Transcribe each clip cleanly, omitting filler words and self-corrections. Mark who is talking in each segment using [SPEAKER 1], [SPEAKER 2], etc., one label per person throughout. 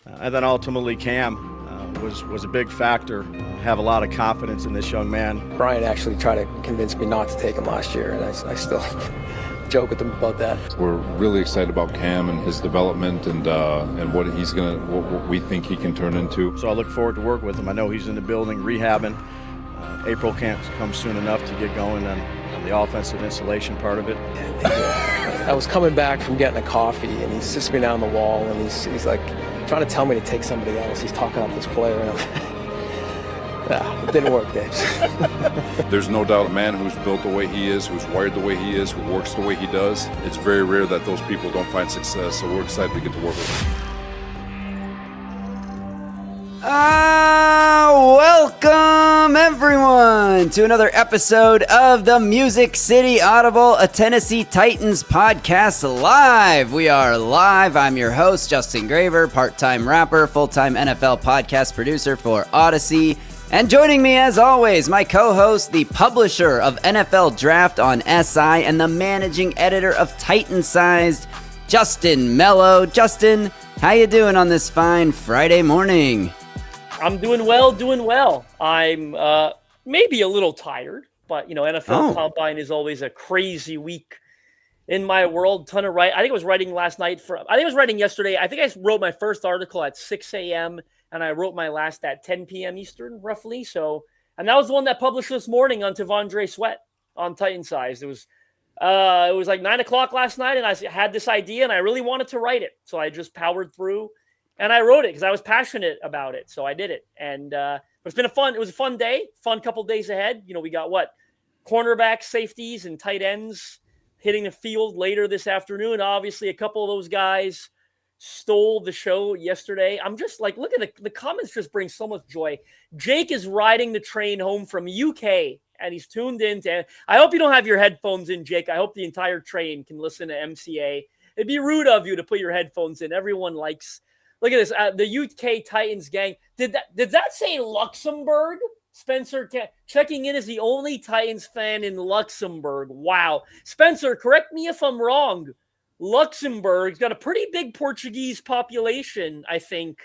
[SPEAKER 1] And then ultimately Cam was a big factor. Have a lot of confidence in this young man.
[SPEAKER 2] Brian actually tried to convince me not to take him last year, and I still joke with him about that.
[SPEAKER 3] We're really excited about Cam and his development and what what we think he can turn into.
[SPEAKER 1] So I look forward to work with him. I know he's in the building rehabbing. April can't come soon enough to get going on the offensive installation part of it.
[SPEAKER 2] I was coming back from getting a coffee, and he sits me down the wall, and he's like trying to tell me to take somebody else. He's talking up this player, and it didn't work, Dave.
[SPEAKER 3] There's no doubt a man who's built the way he is, who's wired the way he is, who works the way he does. It's very rare that those people don't find success, so we're excited to get to work with him.
[SPEAKER 4] Welcome everyone to another episode of the Music City Audible, a Tennessee Titans podcast live. We are live. I'm your host, Justin Graver, part-time rapper, full-time NFL podcast producer for Odyssey. And joining me as always, my co-host, the publisher of NFL Draft on SI and the managing editor of Titan-Sized, Justin Melo. Justin, how you doing on this fine Friday morning?
[SPEAKER 5] I'm doing well. I'm maybe a little tired, but, NFL Combine is always a crazy week in my world. Ton of writing. I think I was writing last night. I think I was writing yesterday. I think I wrote my first article at 6 a.m., and I wrote my last at 10 p.m. Eastern, roughly. So, and that was the one that published this morning on T'Vondre Sweat on Titan-Sized. It was like 9 o'clock last night, and I had this idea, and I really wanted to write it. So I just powered through. And I wrote it because I was passionate about it, so I did it. And but it was a fun day, fun couple days ahead. We got cornerbacks, safeties, and tight ends hitting the field later this afternoon. Obviously, a couple of those guys stole the show yesterday. I'm just like, look at the comments just bring so much joy. Jake is riding the train home from UK, and he's tuned in to. I hope you don't have your headphones in, Jake. I hope the entire train can listen to MCA. It'd be rude of you to put your headphones in. Everyone likes. Look at this. The UK Titans gang. Did that say Luxembourg? Spencer checking in as the only Titans fan in Luxembourg. Wow. Spencer, correct me if I'm wrong. Luxembourg's got a pretty big Portuguese population, I think.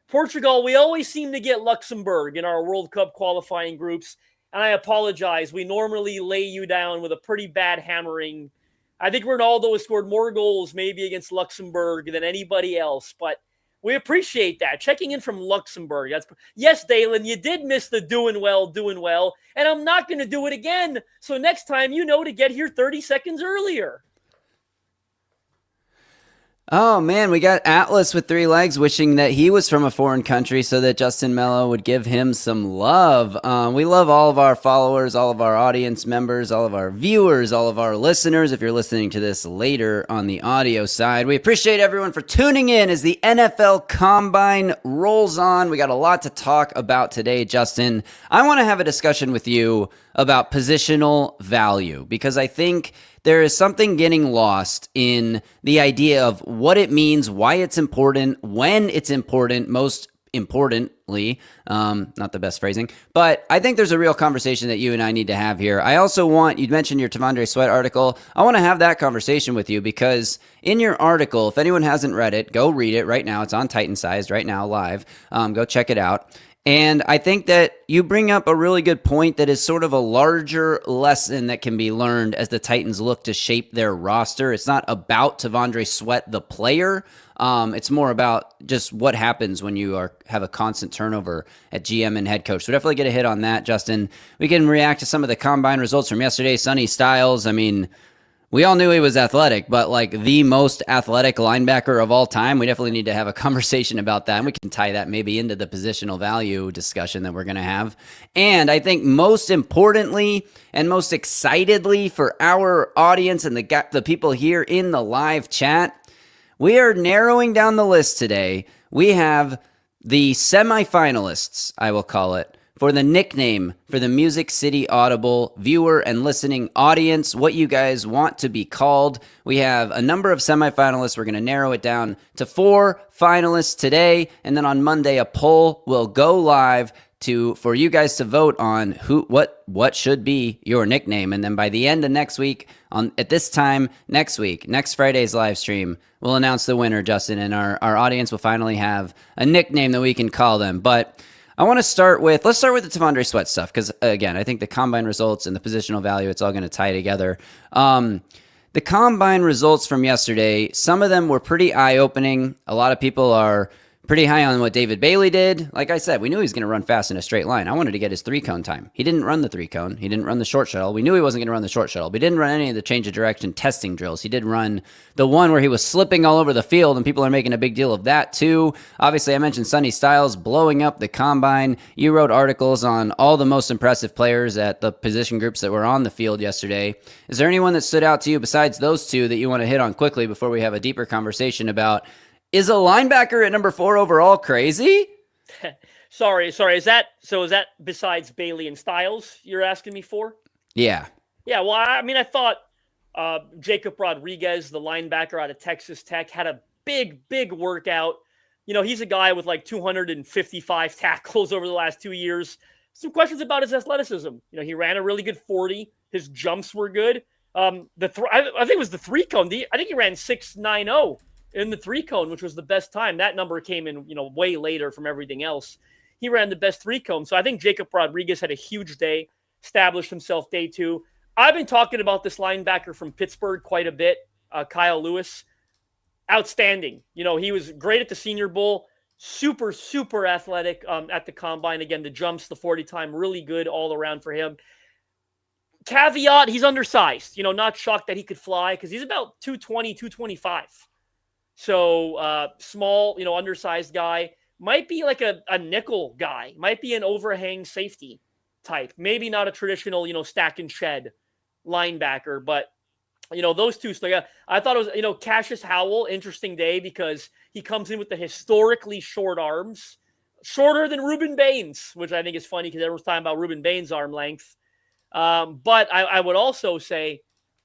[SPEAKER 5] Portugal, we always seem to get Luxembourg in our World Cup qualifying groups. And I apologize. We normally lay you down with a pretty bad hammering. I think Ronaldo has scored more goals maybe against Luxembourg than anybody else, but we appreciate that. Checking in from Luxembourg. Yes, Dalen, you did miss the doing well, and I'm not going to do it again. So next time, to get here 30 seconds earlier.
[SPEAKER 4] Oh, man, we got Atlas with 3 legs wishing that he was from a foreign country so that Justin Melo would give him some love. We love all of our followers, all of our audience members, all of our viewers, all of our listeners. If you're listening to this later on the audio side, we appreciate everyone for tuning in as the NFL Combine rolls on. We got a lot to talk about today, Justin. I want to have a discussion with you about positional value because I think there is something getting lost in the idea of what it means, why it's important, when it's important, most importantly, not the best phrasing, but I think there's a real conversation that you and I need to have here. I also you mentioned your T'Vondre Sweat article. I want to have that conversation with you because in your article, if anyone hasn't read it, go read it right now. It's on Titan-Sized right now, live. Go check it out. And I think that you bring up a really good point that is sort of a larger lesson that can be learned as the Titans look to shape their roster. It's not about T'Vondre Sweat, the player. It's more about just what happens when you have a constant turnover at GM and head coach. So definitely get a hit on that, Justin. We can react to some of the combine results from yesterday. Sonny Styles, I mean, we all knew he was athletic, but like the most athletic linebacker of all time, we definitely need to have a conversation about that. And we can tie that maybe into the positional value discussion that we're going to have. And I think most importantly and most excitedly for our audience and the people here in the live chat, we are narrowing down the list today. We have the semifinalists, I will call it, for the nickname for the Music City Audible viewer and listening audience, what you guys want to be called. We have a number of semifinalists. We're going to narrow it down to 4 finalists today, and then on Monday, a poll will go live for you guys to vote on what should be your nickname. And then by the end of next week, at this time next week, next Friday's live stream, we'll announce the winner, Justin, and our audience will finally have a nickname that we can call them. But I want to let's start with the T'Vondre Sweat stuff, because again, I think the combine results and the positional value, it's all going to tie together. The combine results from yesterday, some of them were pretty eye-opening. A lot of people are pretty high on what David Bailey did. Like I said, we knew he was going to run fast in a straight line. I wanted to get his 3-cone time. He didn't run the 3-cone. He didn't run the short shuttle. We knew he wasn't going to run the short shuttle, but he didn't run any of the change of direction testing drills. He did run the one where he was slipping all over the field, and people are making a big deal of that too. Obviously, I mentioned Sonny Styles blowing up the combine. You wrote articles on all the most impressive players at the position groups that were on the field yesterday. Is there anyone that stood out to you besides those two that you want to hit on quickly before we have a deeper conversation about, is a linebacker at number 4 overall crazy?
[SPEAKER 5] Sorry. Is that besides Bailey and Styles you're asking me for?
[SPEAKER 4] Yeah.
[SPEAKER 5] Yeah, well, I mean, I thought Jacob Rodriguez, the linebacker out of Texas Tech, had a big workout. You know, he's a guy with like 255 tackles over the last 2 years. Some questions about his athleticism. You know, he ran a really good 40. His jumps were good. I think it was the 3-cone. I think he ran 6.90 in the 3-cone, which was the best time. That number came in, way later from everything else. He ran the best 3-cone. So I think Jacob Rodriguez had a huge day, established himself day 2. I've been talking about this linebacker from Pittsburgh quite a bit, Kyle Lewis. Outstanding. He was great at the Senior Bowl, super athletic at the combine. Again, the jumps, the 40 time, really good all around for him. Caveat, he's undersized. Not shocked that he could fly because he's about 220, 225. So small, undersized guy. Might be like a nickel guy. Might be an overhang safety type. Maybe not a traditional, stack and shed linebacker. But, those two. So I thought it was, Cassius Howell, interesting day because he comes in with the historically short arms. Shorter than Reuben Baines, which I think is funny because everyone's talking about Reuben Baines' arm length. But I would also say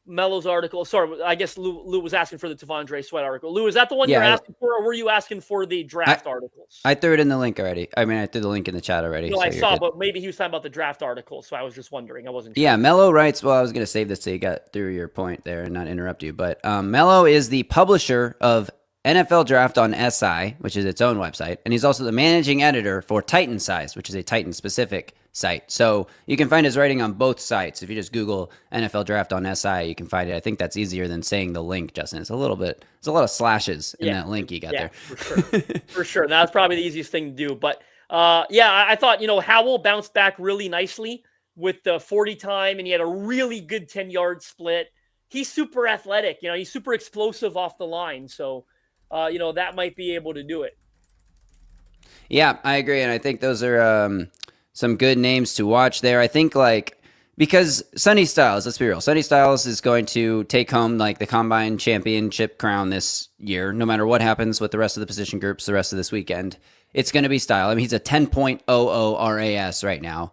[SPEAKER 5] Melo's article. Sorry, I guess Lou was asking for the T'Vondre Sweat article. Lou, is that the one you're asking for, or were you asking for the draft articles?
[SPEAKER 4] I threw it in the link already. I mean, I threw the link in the chat already.
[SPEAKER 5] No,
[SPEAKER 4] so
[SPEAKER 5] I saw,
[SPEAKER 4] good.
[SPEAKER 5] But maybe he was talking about the draft article, so I was just wondering. I wasn't sure.
[SPEAKER 4] Yeah, Melo writes, well, I was going to save this so you got through your point there and not interrupt you, but Melo is the publisher of NFL Draft on SI, which is its own website, and he's also the managing editor for Titan Size, which is a Titan-specific site. So you can find his writing on both sites. If you just Google NFL Draft on SI, you can find it. I think that's easier than saying the link, Justin. There's a lot of slashes in that link you got there.
[SPEAKER 5] For sure. For sure. That's probably the easiest thing to do. But I thought, Howell bounced back really nicely with the 40 time, and he had a really good 10-yard split. He's super athletic. He's super explosive off the line. So, that might be able to do it.
[SPEAKER 4] Yeah, I agree. And I think those are some good names to watch there. I think because Sonny Styles, let's be real, Sonny Styles is going to take home the combine championship crown this year, no matter what happens with the rest of the position groups the rest of this weekend. It's going to be Style. I mean, he's a 10.00 RAS right now,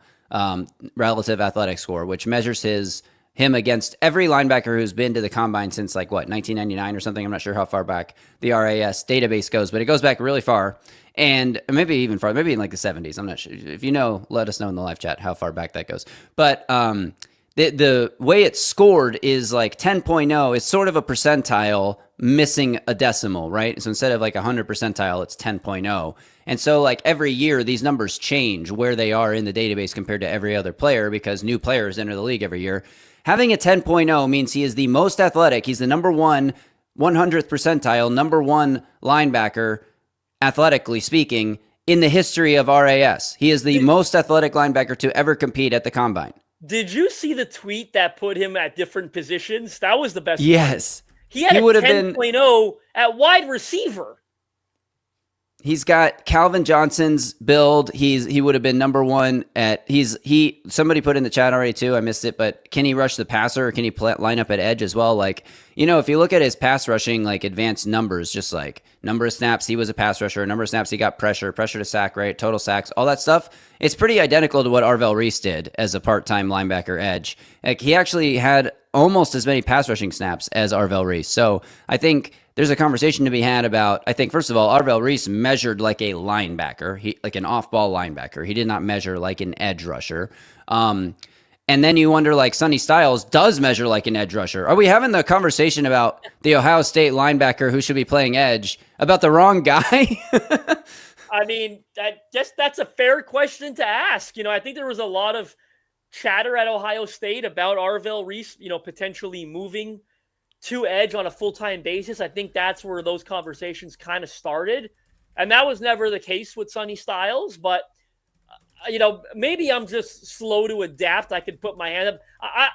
[SPEAKER 4] relative athletic score, which measures him against every linebacker who's been to the combine since 1999 or something. I'm not sure how far back the RAS database goes, but it goes back really far. And maybe even farther, maybe in the 70s. I'm not sure. If you know, let us know in the live chat how far back that goes. But the way it's scored is 10.0 is sort of a percentile missing a decimal, right? So instead of 100 percentile, it's 10.0. And so every year, these numbers change where they are in the database compared to every other player because new players enter the league every year. Having a 10.0 means he is the most athletic. He's the number 100th percentile, number 1 linebacker, athletically speaking, in the history of RAS. He is the most athletic linebacker to ever compete at the combine.
[SPEAKER 5] Did you see the tweet that put him at different positions? That was the best.
[SPEAKER 4] Yes.
[SPEAKER 5] One. He had a 10.0 at wide receiver.
[SPEAKER 4] He's got Calvin Johnson's build. He would have been number 1 at somebody put in the chat already too. I missed it, but can he rush the passer or can he line up at edge as well? If you look at his pass rushing advanced numbers, just number of snaps he was a pass rusher, number of snaps he got pressure to sack rate, total sacks, all that stuff. It's pretty identical to what Arvell Reese did as a part-time linebacker edge. He actually had almost as many pass rushing snaps as Arvell Reese. So I think there's a conversation to be had about, I think, first of all, Arvell Reese measured like a linebacker, like an off-ball linebacker. He did not measure like an edge rusher. And then you wonder, like, Sonny Styles does measure like an edge rusher. Are we having the conversation about the Ohio State linebacker who should be playing edge about the wrong guy?
[SPEAKER 5] I mean, that's a fair question to ask. I think there was a lot of chatter at Ohio State about Arvell Reese, potentially moving to edge on a full-time basis. I think that's where those conversations kind of started. And that was never the case with Sonny Styles, but maybe I'm just slow to adapt. I could put my hand up.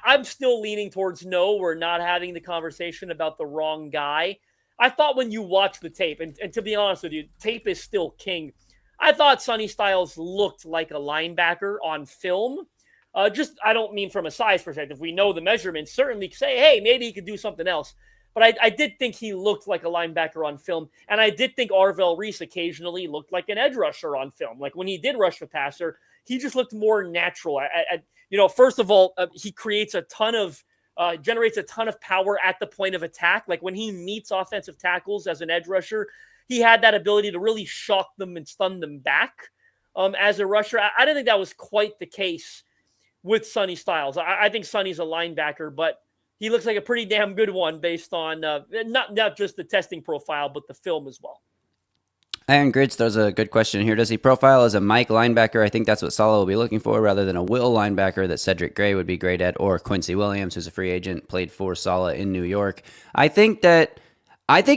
[SPEAKER 5] I'm still leaning towards no, we're not having the conversation about the wrong guy. I thought when you watch the tape, and to be honest with you, tape is still king. I thought Sonny Styles looked like a linebacker on film. I don't mean from a size perspective. We know the measurements. Certainly say, hey, maybe he could do something else. But I did think he looked like a linebacker on film. And I did think Arvell Reese occasionally looked like an edge rusher on film. Like when he did rush the passer, he just looked more natural. First of all, he generates a ton of power at the point of attack. Like when he meets offensive tackles as an edge rusher, he had that ability to really shock them and stun them back as a rusher. I didn't think that was quite the case with Sonny Styles. I think Sonny's a linebacker, but he looks like a pretty damn good one based on not just the testing profile, but the film as well.
[SPEAKER 4] Iron Grits throws a good question here. Does he profile as a Mike linebacker? I think that's what Saleh will be looking for, rather than a Will linebacker that Cedric Gray would be great at, or Quincy Williams, who's a free agent, played for Saleh in New York. I think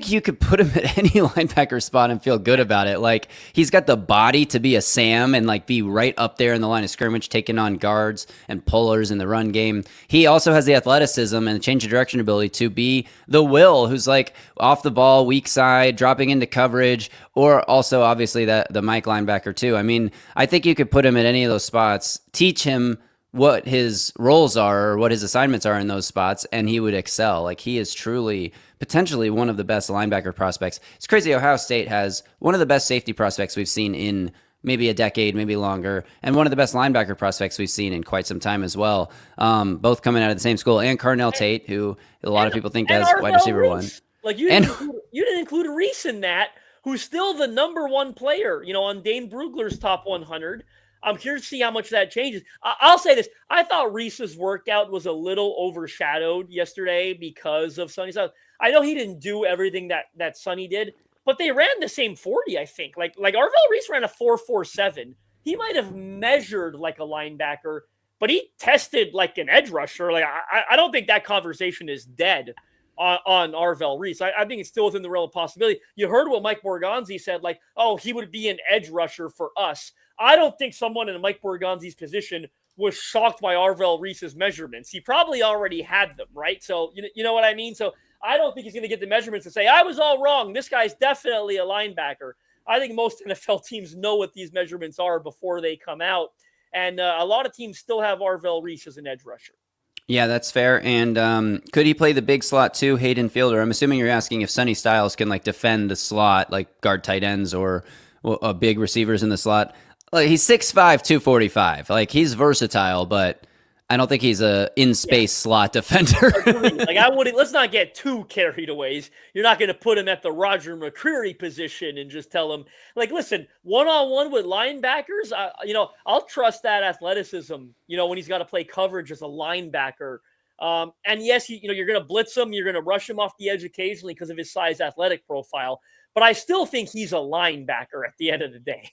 [SPEAKER 4] you could put him at any linebacker spot and feel good about it. Like, he's got the body to be a Sam and like be right up there in the line of scrimmage, taking on guards and pullers in the run game. He also has the athleticism and change of direction ability to be the Will, who's like off the ball, weak side, dropping into coverage, or also obviously the Mike linebacker too. I mean, I think you could put him at any of those spots, teach him what his roles are or what his assignments are in those spots, and he would excel. Like, he is truly potentially one of the best linebacker prospects. It's crazy. Ohio State has one of the best safety prospects we've seen in maybe a decade, maybe longer, and one of the best linebacker prospects we've seen in quite some time as well. Both coming out of the same school, and Carnell Tate, who a lot of people think has wide receiver one.
[SPEAKER 5] Like you didn't include Reese in that, who's still the number one player, on Dane Brugler's top 100. I'm curious to see how much that changes. I'll say this. I thought Reese's workout was a little overshadowed yesterday because of Sonny Styles. I know he didn't do everything that Sonny did, but they ran the same 40, I think. Like Arvell Reese ran a 4.47. He might have measured like a linebacker, but he tested like an edge rusher. Like I don't think that conversation is dead on Arvell Reese. I think it's still within the realm of possibility. You heard what Mike Borgonzi said, like, oh, he would be an edge rusher for us. I don't think someone in Mike Borgonzi's position was shocked by Arvell Reese's measurements. He probably already had them, right? So you know what I mean? So I don't think he's going to get the measurements and say, I was all wrong. This guy's definitely a linebacker. I think most NFL teams know what these measurements are before they come out. And a lot of teams still have Arvell Reese as an edge rusher.
[SPEAKER 4] Yeah, that's fair. And could he play the big slot too, Hayden Fielder? I'm assuming you're asking if Sonny Styles can like defend the slot, like guard tight ends or big receivers in the slot. Like, he's 6'5", 245. Like, he's versatile, but I don't think he's a in-space slot defender.
[SPEAKER 5] Like, I wouldn't. Let's not get too carried away. You're not going to put him at the Roger McCreary position and just tell him, like, listen, one-on-one with linebackers. I'll trust that athleticism. When he's got to play coverage as a linebacker. And yes, you're going to blitz him. You're going to rush him off the edge occasionally because of his size, athletic profile. But I still think he's a linebacker at the end of the day.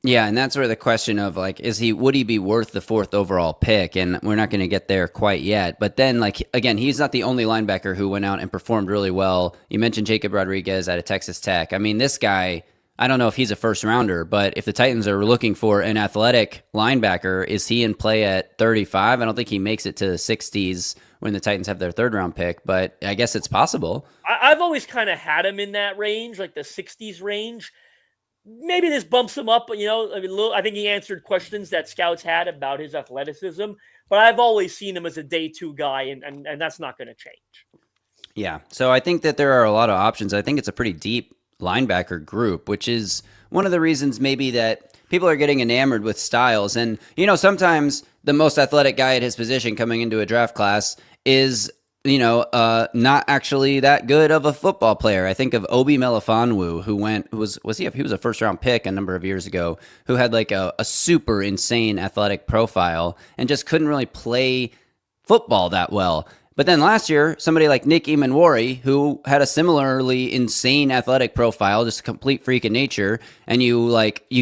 [SPEAKER 4] Yeah, and that's where the question of, like, would he be worth the 4th overall pick? And we're not going to get there quite yet. But then, like, again, he's not the only linebacker who went out and performed really well. You mentioned Jacob Rodriguez out of Texas Tech. I mean, this guy, I don't know if he's a first rounder, but if the Titans are looking for an athletic linebacker, is he in play at 35? I don't think he makes it to the 60s when the Titans have their 3rd round pick, but I guess it's possible.
[SPEAKER 5] I've always kind of had him in that range, like the 60s range. Maybe this bumps him up, I think he answered questions that scouts had about his athleticism, but I've always seen him as a day 2 guy, and that's not going to change.
[SPEAKER 4] Yeah, so I think that there are a lot of options. I think it's a pretty deep linebacker group, which is one of the reasons maybe that people are getting enamored with Styles. And, sometimes the most athletic guy at his position coming into a draft class is not actually that good of a football player. I think of Obi Melifonwu, who he was a first round pick a number of years ago, who had like a super insane athletic profile and just couldn't really play football that well. But then last year, somebody like Nick Emanwari, who had a similarly insane athletic profile, just a complete freak of nature, and you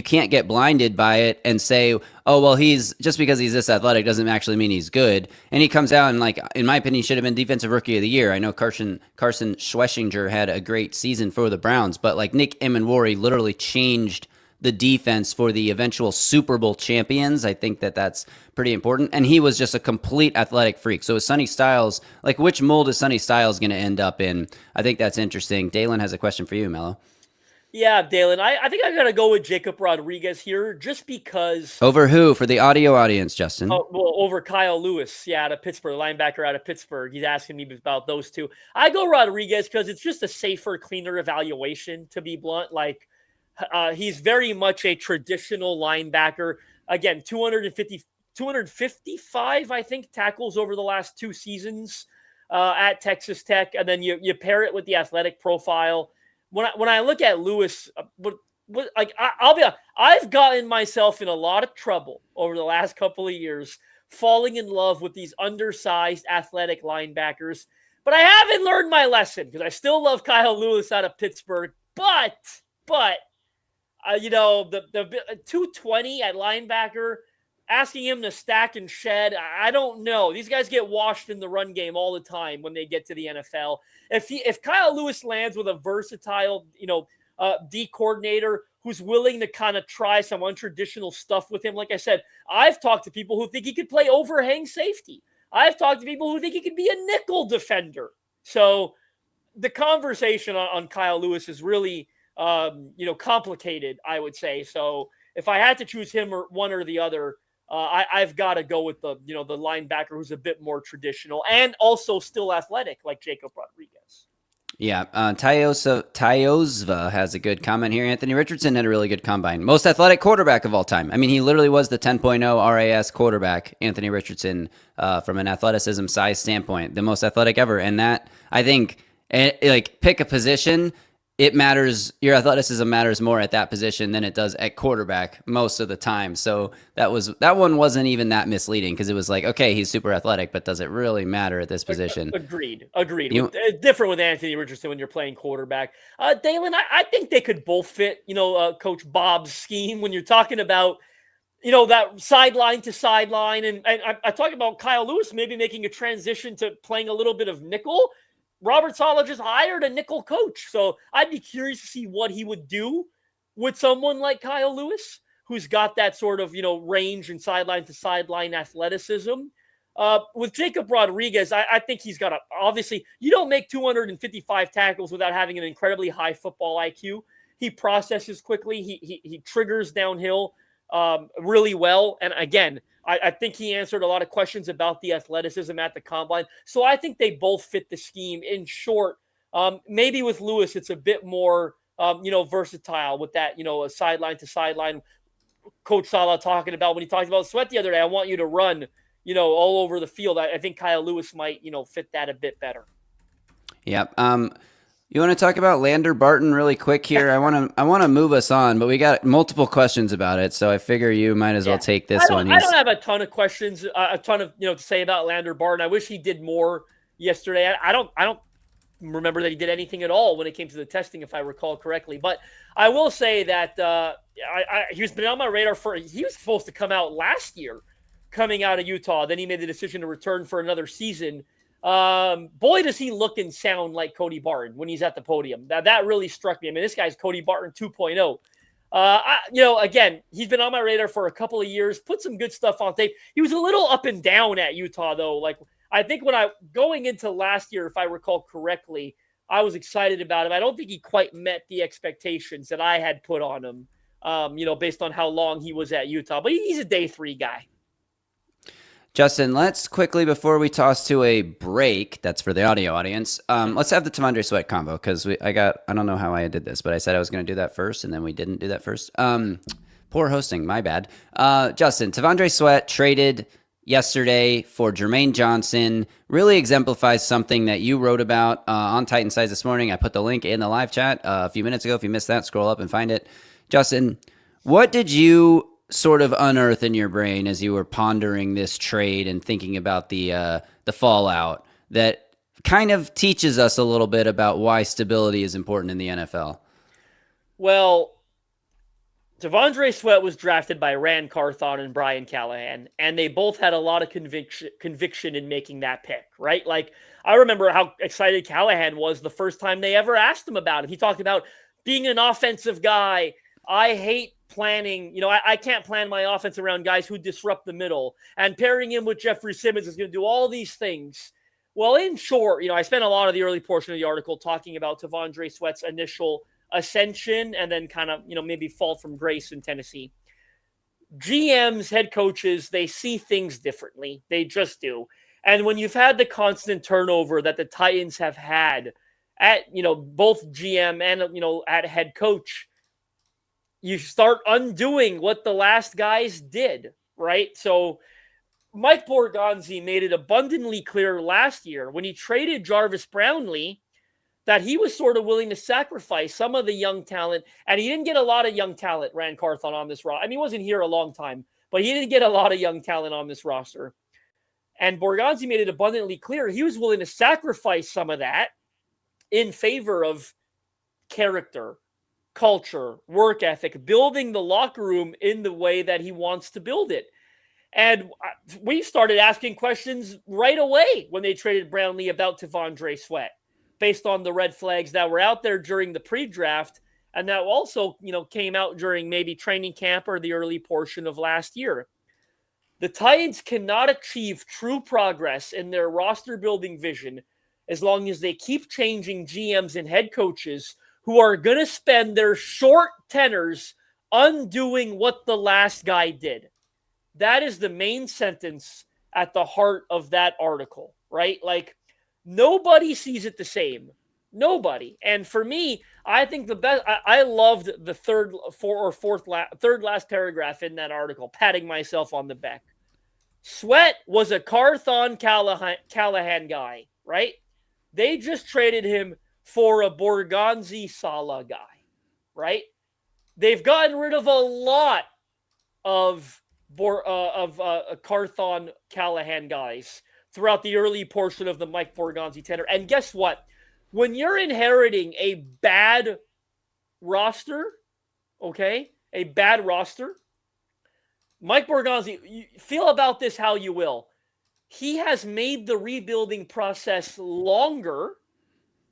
[SPEAKER 4] can't get blinded by it and say, oh, well, he's just because he's this athletic doesn't actually mean he's good. And he comes out and, like, in my opinion, should have been Defensive Rookie of the Year. I know Carson Schweschinger had a great season for the Browns, but like Nick Emanwari literally changed the defense for the eventual Super Bowl champions. I think that's pretty important. And he was just a complete athletic freak. So is Sonny Styles, like, which mold is Sonny Styles going to end up in? I think that's interesting. Dalen has a question for you, Melo.
[SPEAKER 5] Yeah, Dalen, I think I got to go with Jacob Rodriguez here just because.
[SPEAKER 4] Over who? For the audio audience, Justin.
[SPEAKER 5] Oh, well, over Kyle Lewis, out of Pittsburgh, linebacker out of Pittsburgh. He's asking me about those two. I go Rodriguez because it's just a safer, cleaner evaluation, to be blunt. Like, he's very much a traditional linebacker. Again, 255, I think, tackles over the last 2 seasons at Texas Tech. And then you pair it with the athletic profile. When I look at Lewis, I'll be honest, I've gotten myself in a lot of trouble over the last couple of years, falling in love with these undersized athletic linebackers. But I haven't learned my lesson because I still love Kyle Lewis out of Pittsburgh. But the 220 at linebacker, asking him to stack and shed, I don't know. These guys get washed in the run game all the time when they get to the NFL. If Kyle Lewis lands with a versatile, D coordinator who's willing to kind of try some untraditional stuff with him, like I said, I've talked to people who think he could play overhang safety. I've talked to people who think he could be a nickel defender. So the conversation on Kyle Lewis is really complicated, I would say. So if I had to choose him or one or the other, I've got to go with the linebacker who's a bit more traditional and also still athletic, like Jacob Rodriguez.
[SPEAKER 4] Yeah, Tyozva has a good comment here. Anthony Richardson had a really good combine. Most athletic quarterback of all time. I mean, he literally was the 10.0 RAS quarterback, Anthony Richardson, from an athleticism size standpoint, the most athletic ever. And that, I think, pick a position. It matters. Your athleticism matters more at that position than it does at quarterback most of the time. So that one wasn't even that misleading because it was like, okay, he's super athletic, but does it really matter at this position?
[SPEAKER 5] Agreed. Different with Anthony Richardson when you're playing quarterback. Dalen, I think they could both fit, Coach Bob's scheme when you're talking about, that sideline to sideline. And I talk about Kyle Lewis maybe making a transition to playing a little bit of nickel. Robert Saleh just hired a nickel coach. So I'd be curious to see what he would do with someone like Kyle Lewis, who's got that sort of, range and sideline to sideline athleticism. With Jacob Rodriguez, I think he's got obviously, you don't make 255 tackles without having an incredibly high football IQ. He processes quickly. He triggers downhill really well. And again, I think he answered a lot of questions about the athleticism at the combine. So I think they both fit the scheme. In short, maybe with Lewis, it's a bit more, versatile with that, a sideline to sideline. Coach Saleh talking about when he talked about Sweat the other day, I want you to run, all over the field. I think Kyle Lewis might, fit that a bit better.
[SPEAKER 4] Yep. You want to talk about Lander Barton really quick here? I want to move us on, but we got multiple questions about it, so I figure you might as well take this one.
[SPEAKER 5] I don't have a ton of questions, a ton of to say about Lander Barton. I wish he did more yesterday. I don't remember that he did anything at all when it came to the testing, if I recall correctly. But I will say that he's been on my radar he was supposed to come out last year, coming out of Utah. Then he made the decision to return for another season. Boy, does he look and sound like Cody Barton when he's at the podium. That really struck me. I mean, this guy's Cody Barton 2.0. Again, he's been on my radar for a couple of years, put some good stuff on tape. He was a little up and down at Utah, though. Like, I think going into last year, if I recall correctly, I was excited about him. I don't think he quite met the expectations that I had put on him, based on how long he was at Utah. But he's a day 3 guy.
[SPEAKER 4] Justin, let's quickly, before we toss to a break, that's for the audio audience, let's have the T'Vondre Sweat combo, because I don't know how I did this, but I said I was going to do that first, and then we didn't do that first. Poor hosting, my bad. Justin, T'Vondre Sweat traded yesterday for Jermaine Johnson really exemplifies something that you wrote about on Titan Size this morning. I put the link in the live chat a few minutes ago. If you missed that, scroll up and find it. Justin, what did you sort of unearth in your brain as you were pondering this trade and thinking about the fallout that kind of teaches us a little bit about why stability is important in the NFL?
[SPEAKER 5] Well, Devondre Sweat was drafted by Rand Carthon and Brian Callahan, and they both had a lot of conviction in making that pick, right? Like, I remember how excited Callahan was the first time they ever asked him about it. He talked about being an offensive guy. I hate planning. I can't plan my offense around guys who disrupt the middle. And pairing him with Jeffrey Simmons is going to do all these things. Well, in short, I spent a lot of the early portion of the article talking about Devondre Sweat's initial ascension and then kind of, maybe fall from grace in Tennessee. GMs, head coaches, they see things differently. They just do. And when you've had the constant turnover that the Titans have had at, both GM and, at head coach, you start undoing what the last guys did, right? So Mike Borgonzi made it abundantly clear last year when he traded Jarvis Brownlee that he was sort of willing to sacrifice some of the young talent. And he didn't get a lot of young talent, Rand Carthon, on this roster. I mean, he wasn't here a long time, but he didn't get a lot of young talent on this roster. And Borgonzi made it abundantly clear he was willing to sacrifice some of that in favor of character, culture, work ethic, building the locker room in the way that he wants to build it. And we started asking questions right away when they traded Brownlee about Devondre Sweat, based on the red flags that were out there during the pre-draft and that also, came out during maybe training camp or the early portion of last year. The Titans cannot achieve true progress in their roster building vision as long as they keep changing GMs and head coaches who are going to spend their short tenors undoing what the last guy did. That is the main sentence at the heart of that article, right? Like, nobody sees it the same. Nobody. And for me, I think the best, I loved the third last paragraph in that article, patting myself on the back. Sweat was a Carthon Callahan guy, right? They just traded him for a Borgonzi Sala guy, right? They've gotten rid of a lot of Carthon Callahan guys throughout the early portion of the Mike Borgonzi tenure. And guess what? When you're inheriting a bad roster, a bad roster, Mike Borgonzi, you feel about this how you will. He has made the rebuilding process longer,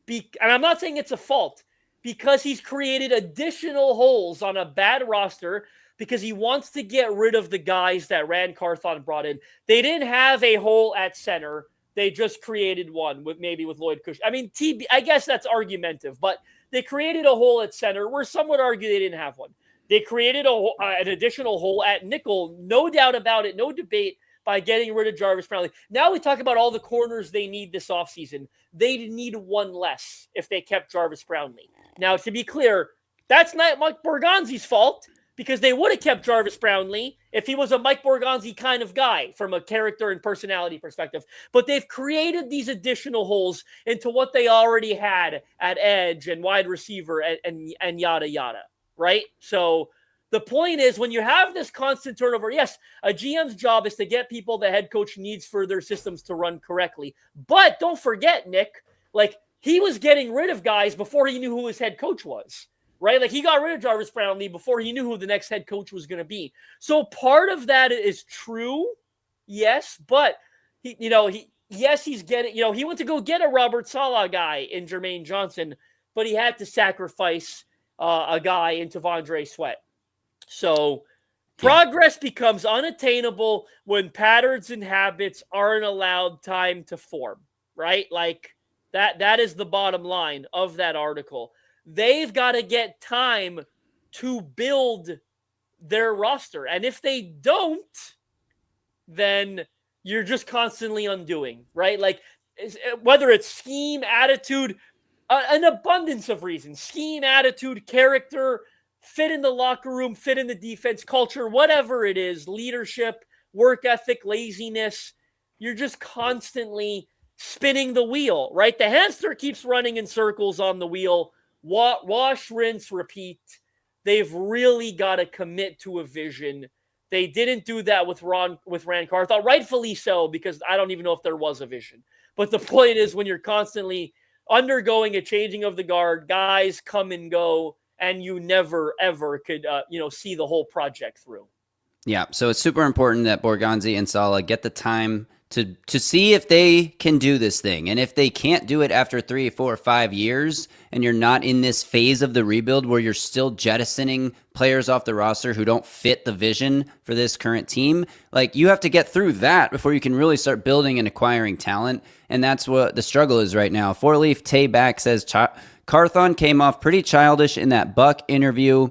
[SPEAKER 5] and I'm not saying it's a fault, because he's created additional holes on a bad roster because he wants to get rid of the guys that Rand Carthon brought in. They didn't have a hole at center. They just created one with Lloyd Cush. I mean, I guess that's argumentative, but they created a hole at center where some would argue they didn't have one. They created an additional hole at nickel, no doubt about it, no debate, by getting rid of Jarvis Brownlee. Now we talk about all the corners they need this offseason. They need one less if they kept Jarvis Brownlee. Now, to be clear, that's not Mike Borgonzi's fault, because they would have kept Jarvis Brownlee if he was a Mike Borgonzi kind of guy from a character and personality perspective. But they've created these additional holes into what they already had at edge and wide receiver and yada, yada, right? So the point is, when you have this constant turnover, yes, a GM's job is to get people the head coach needs for their systems to run correctly. But don't forget, Nick, like, he was getting rid of guys before he knew who his head coach was. Right? Like, he got rid of Jarvis Brownlee before he knew who the next head coach was going to be. So part of that is true. Yes. But he's getting, he went to go get a Robert Saleh guy in Jermaine Johnson, but he had to sacrifice a guy in Devondre Sweat. So progress becomes unattainable when patterns and habits aren't allowed time to form, right? Like, that is the bottom line of that article. They've got to get time to build their roster. And if they don't, then you're just constantly undoing, right? Like, whether it's scheme, attitude, an abundance of reasons, scheme, attitude, character, fit in the locker room, fit in the defense, culture, whatever it is, leadership, work ethic, laziness. You're just constantly spinning the wheel, right? The hamster keeps running in circles on the wheel. Wash, rinse, repeat. They've really got to commit to a vision. They didn't do that with Ran Carthon, rightfully so, because I don't even know if there was a vision. But the point is, when you're constantly undergoing a changing of the guard, guys come and go, and you never, ever could, see the whole project through.
[SPEAKER 4] Yeah, so it's super important that Borgonzi and Sala get the time to see if they can do this thing. And if they can't do it after 3, 4, 5 years, and you're not in this phase of the rebuild where you're still jettisoning players off the roster who don't fit the vision for this current team, like, you have to get through that before you can really start building and acquiring talent. And that's what the struggle is right now. Four Leaf Tay back says Carthon came off pretty childish in that Buck interview.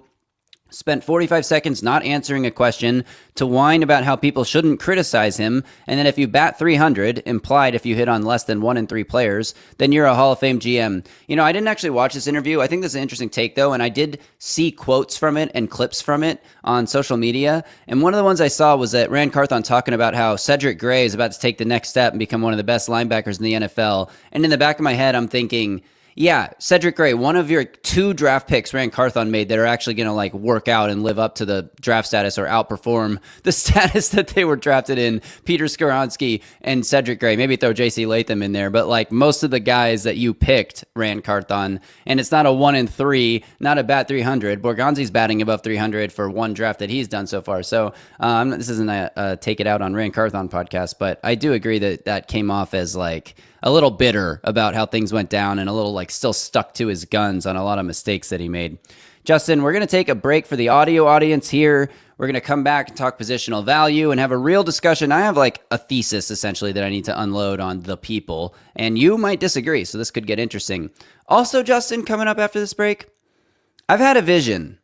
[SPEAKER 4] Spent 45 seconds not answering a question to whine about how people shouldn't criticize him. And then if you bat 300, implied if you hit on less than 1 in 3 players, then you're a Hall of Fame GM. I didn't actually watch this interview. I think this is an interesting take, though. And I did see quotes from it and clips from it on social media. And one of the ones I saw was that Ran Carthon talking about how Cedric Gray is about to take the next step and become one of the best linebackers in the NFL. And in the back of my head, I'm thinking, yeah, Cedric Gray, one of your 2 draft picks Ran Carthon made that are actually going to work out and live up to the draft status or outperform the status that they were drafted in. Peter Skoronski and Cedric Gray. Maybe throw JC Latham in there, but most of the guys that you picked Ran Carthon, and it's not a 1 in 3, not a bat 300. Borgonzi's batting above 300 for one draft that he's done so far. So this isn't a take it out on Ran Carthon podcast, but I do agree that came off as a little bitter about how things went down and a little still stuck to his guns on a lot of mistakes that he made. Justin, we're going to take a break for the audio audience here. We're going to come back and talk positional value and have a real discussion. I have a thesis essentially that I need to unload on the people, and you might disagree, so this could get interesting. Also, Justin, coming up after this break, I've had a vision.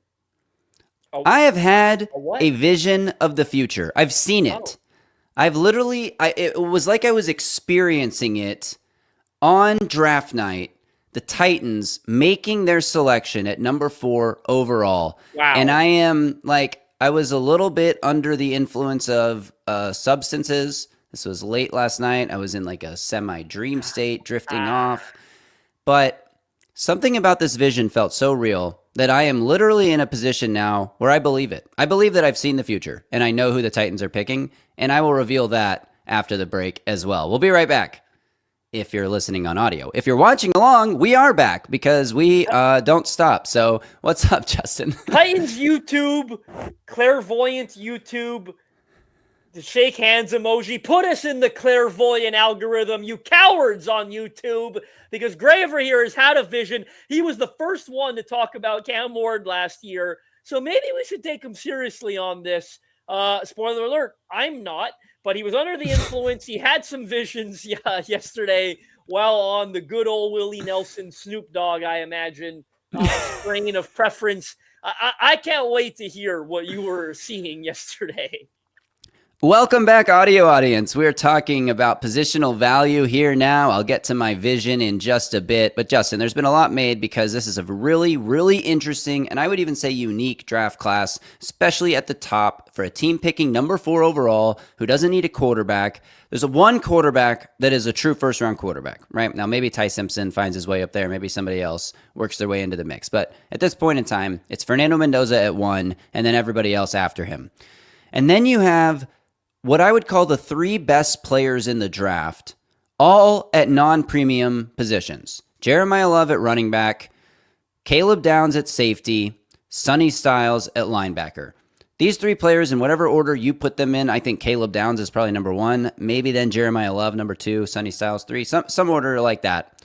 [SPEAKER 4] I have had a vision of the future. I've seen it. I've literally, it was like I was experiencing it on draft night, the Titans making their selection at number 4 overall.
[SPEAKER 5] Wow.
[SPEAKER 4] And I am I was a little bit under the influence of substances. This was late last night. I was in a semi-dream state, drifting off. But something about this vision felt so real that I am literally in a position now where I believe it. I believe that I've seen the future, and I know who the Titans are picking, and I will reveal that after the break as well. We'll be right back if you're listening on audio. If you're watching along, we are back because we don't stop. So what's up, Justin?
[SPEAKER 5] Titans YouTube, clairvoyant YouTube, the shake hands emoji. Put us in the clairvoyant algorithm, you cowards on YouTube, because Graver here has had a vision. He was the first one to talk about Cam Ward last year. So maybe we should take him seriously on this. Spoiler alert, I'm not. But he was under the influence. He had some visions yesterday while on the good old Willie Nelson Snoop Dogg, I imagine, strain of preference. I can't wait to hear what you were seeing yesterday.
[SPEAKER 4] Welcome back, audio audience. We're talking about positional value here now. I'll get to my vision in just a bit. But Justin, there's been a lot made because this is a really, really interesting, and I would even say unique draft class, especially at the top for a team picking number 4 overall who doesn't need a quarterback. There's one quarterback that is a true first-round quarterback, right? Now, maybe Ty Simpson finds his way up there. Maybe somebody else works their way into the mix. But at this point in time, it's Fernando Mendoza at 1, and then everybody else after him. And then you have what I would call the 3 best players in the draft, all at non-premium positions. Jeremiah Love at running back, Caleb Downs at safety, Sonny Styles at linebacker. These 3 players, in whatever order you put them in, I think Caleb Downs is probably number 1, maybe then Jeremiah Love number 2, Sonny Styles 3, some order like that.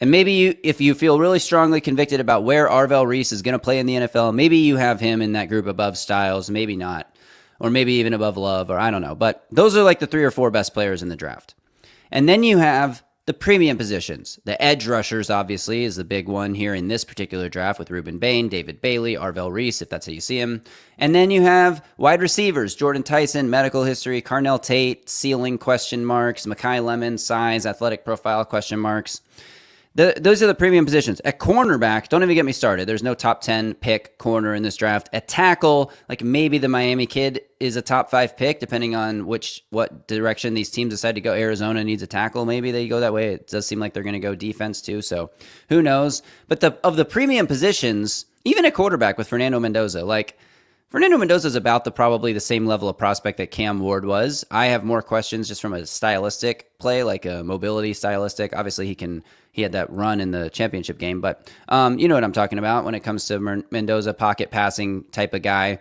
[SPEAKER 4] And maybe if you feel really strongly convicted about where Arvell Reese is going to play in the NFL, maybe you have him in that group above Styles, maybe not. Or maybe even above Love, or I don't know. But those are the 3 or 4 best players in the draft. And then you have the premium positions. The edge rushers, obviously, is the big one here in this particular draft with Ruben Bain, David Bailey, Arvell Reese, if that's how you see him. And then you have wide receivers, Jordan Tyson, medical history, Carnell Tate, ceiling question marks, Mekhi Lemon, size, athletic profile question marks. Those are the premium positions. At cornerback, don't even get me started. There's no top 10 pick corner in this draft. At tackle, like maybe the Miami kid is a top 5 pick, depending on what direction these teams decide to go. Arizona needs a tackle. Maybe they go that way. It does seem like they're going to go defense too, so who knows? But of the premium positions, even at quarterback with Fernando Mendoza, like Fernando Mendoza is about probably the same level of prospect that Cam Ward was. I have more questions just from a stylistic play, like a mobility stylistic. Obviously, he had that run in the championship game, but you know what I'm talking about when it comes to Mendoza, pocket passing type of guy.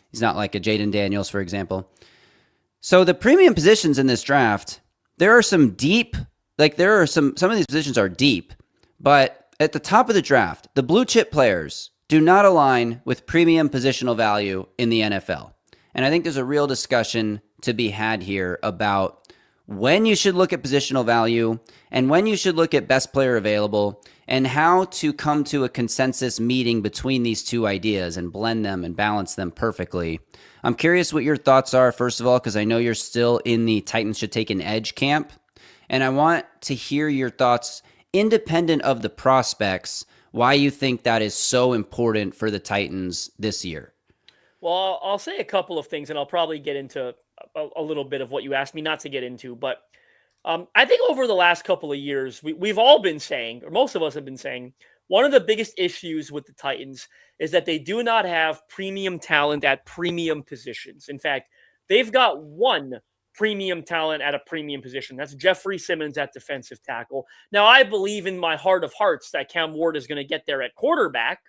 [SPEAKER 4] He's not like a Jaden Daniels, for example. So the premium positions in this draft, there are some deep, like there are some of these positions are deep, but at the top of the draft, the blue chip players do not align with premium positional value in the NFL. And I think there's a real discussion to be had here about when you should look at positional value and when you should look at best player available and how to come to a consensus meeting between these two ideas and blend them and balance them perfectly. I'm curious what your thoughts are, first of all, because I know you're still in the Titans should take an edge camp. And I want to hear your thoughts independent of the prospects, why you think that is so important for the Titans this year.
[SPEAKER 5] Well, I'll say a couple of things, and I'll probably get into a little bit of what you asked me not to get into. But I think over the last couple of years, we've all been saying, or most of us have been saying, one of the biggest issues with the Titans is that they do not have premium talent at premium positions. In fact, they've got one premium talent at a premium position. That's Jeffrey Simmons at defensive tackle. Now, I believe in my heart of hearts that Cam Ward is going to get there at quarterback.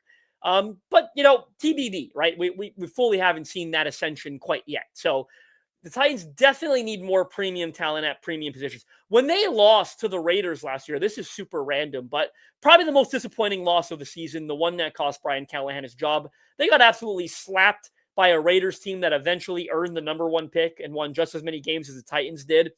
[SPEAKER 5] But, TBD, right? We fully haven't seen that ascension quite yet. So the Titans definitely need more premium talent at premium positions. When they lost to the Raiders last year, this is super random, but probably the most disappointing loss of the season, the one that cost Brian Callahan his job. They got absolutely slapped by a Raiders team that eventually earned the number 1 pick and won just as many games as the Titans did.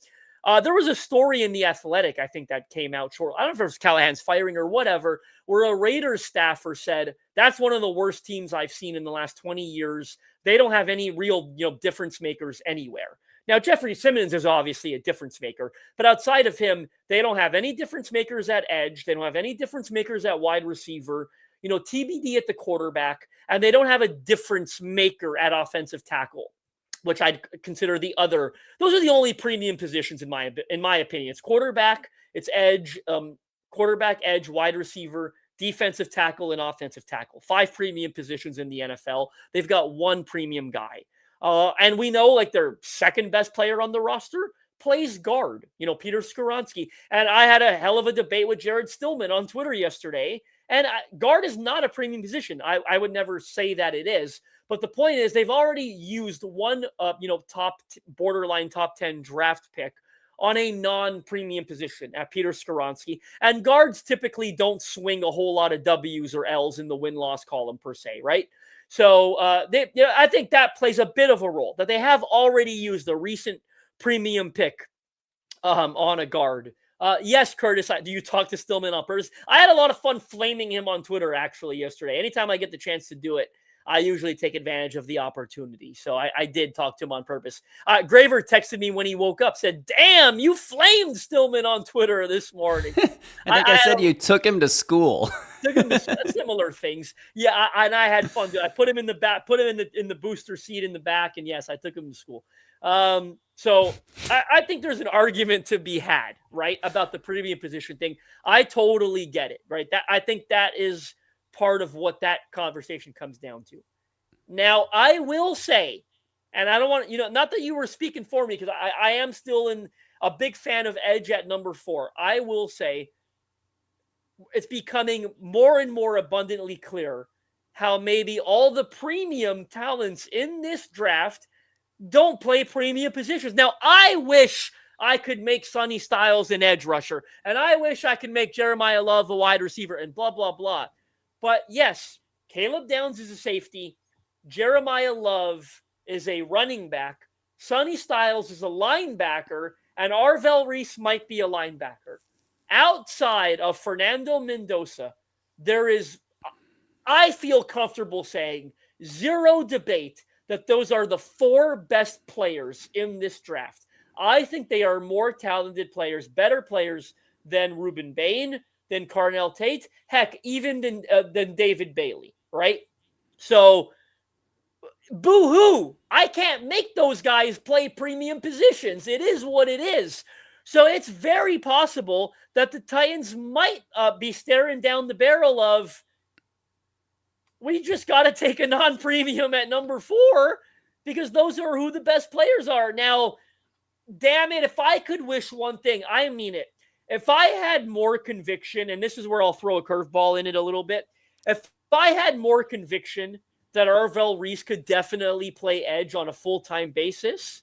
[SPEAKER 5] There was a story in The Athletic, I think, that came out short. I don't know if it was Callahan's firing or whatever, where a Raiders staffer said, that's one of the worst teams I've seen in the last 20 years. They don't have any real, difference makers anywhere. Now, Jeffrey Simmons is obviously a difference maker, but outside of him, they don't have any difference makers at edge. They don't have any difference makers at wide receiver, TBD at the quarterback, and they don't have a difference maker at offensive tackle, which I'd consider the other. Those are the only premium positions in my opinion. It's quarterback, it's edge, quarterback, edge, wide receiver, defensive tackle, and offensive tackle. 5 premium positions in the NFL. They've got one premium guy. And we know their second best player on the roster plays guard, Peter Skoronski. And I had a hell of a debate with Jared Stillman on Twitter yesterday. And guard is not a premium position. I would never say that it is. But the point is they've already used one, borderline top 10 draft pick on a non-premium position at Peter Skoronski. And guards typically don't swing a whole lot of W's or L's in the win-loss column per se, right? So I think that plays a bit of a role, that they have already used a recent premium pick on a guard. Yes, Curtis, do you talk to Stillman on purpose? I had a lot of fun flaming him on Twitter, actually, yesterday. Anytime I get the chance to do it, I usually take advantage of the opportunity. So I did talk to him on purpose. Graver texted me when he woke up, said, damn, you flamed Stillman on Twitter this morning.
[SPEAKER 4] I said you took him to school.
[SPEAKER 5] Took him to similar things. Yeah, and I had fun. I put him in the back, put him in the booster seat in the back, and yes, I took him to school. So I think there's an argument to be had, right, about the premium position thing. I totally get it, right? I think that is part of what that conversation comes down to. Now, I will say, and I don't want, not that you were speaking for me, because I am still a big fan of edge at number 4. I will say it's becoming more and more abundantly clear how maybe all the premium talents in this draft don't play premium positions. Now, I wish I could make Sonny Styles an edge rusher, and I wish I could make Jeremiah Love a wide receiver, and blah, blah, blah. But yes, Caleb Downs is a safety. Jeremiah Love is a running back. Sonny Styles is a linebacker, and Arvell Reese might be a linebacker. Outside of Fernando Mendoza, there is, I feel comfortable saying, zero debate that those are the 4 best players in this draft. I think they are more talented players, better players than Ruben Bain, than Carnell Tate, heck, even than David Bailey, right? So, boo-hoo. I can't make those guys play premium positions. It is what it is. So it's very possible that the Titans might be staring down the barrel of, we just got to take a non-premium at number 4 because those are who the best players are. Now, damn it, if I could wish one thing, I mean it. If I had more conviction, and this is where I'll throw a curveball in it a little bit, if I had more conviction that Arvell Reese could definitely play edge on a full-time basis,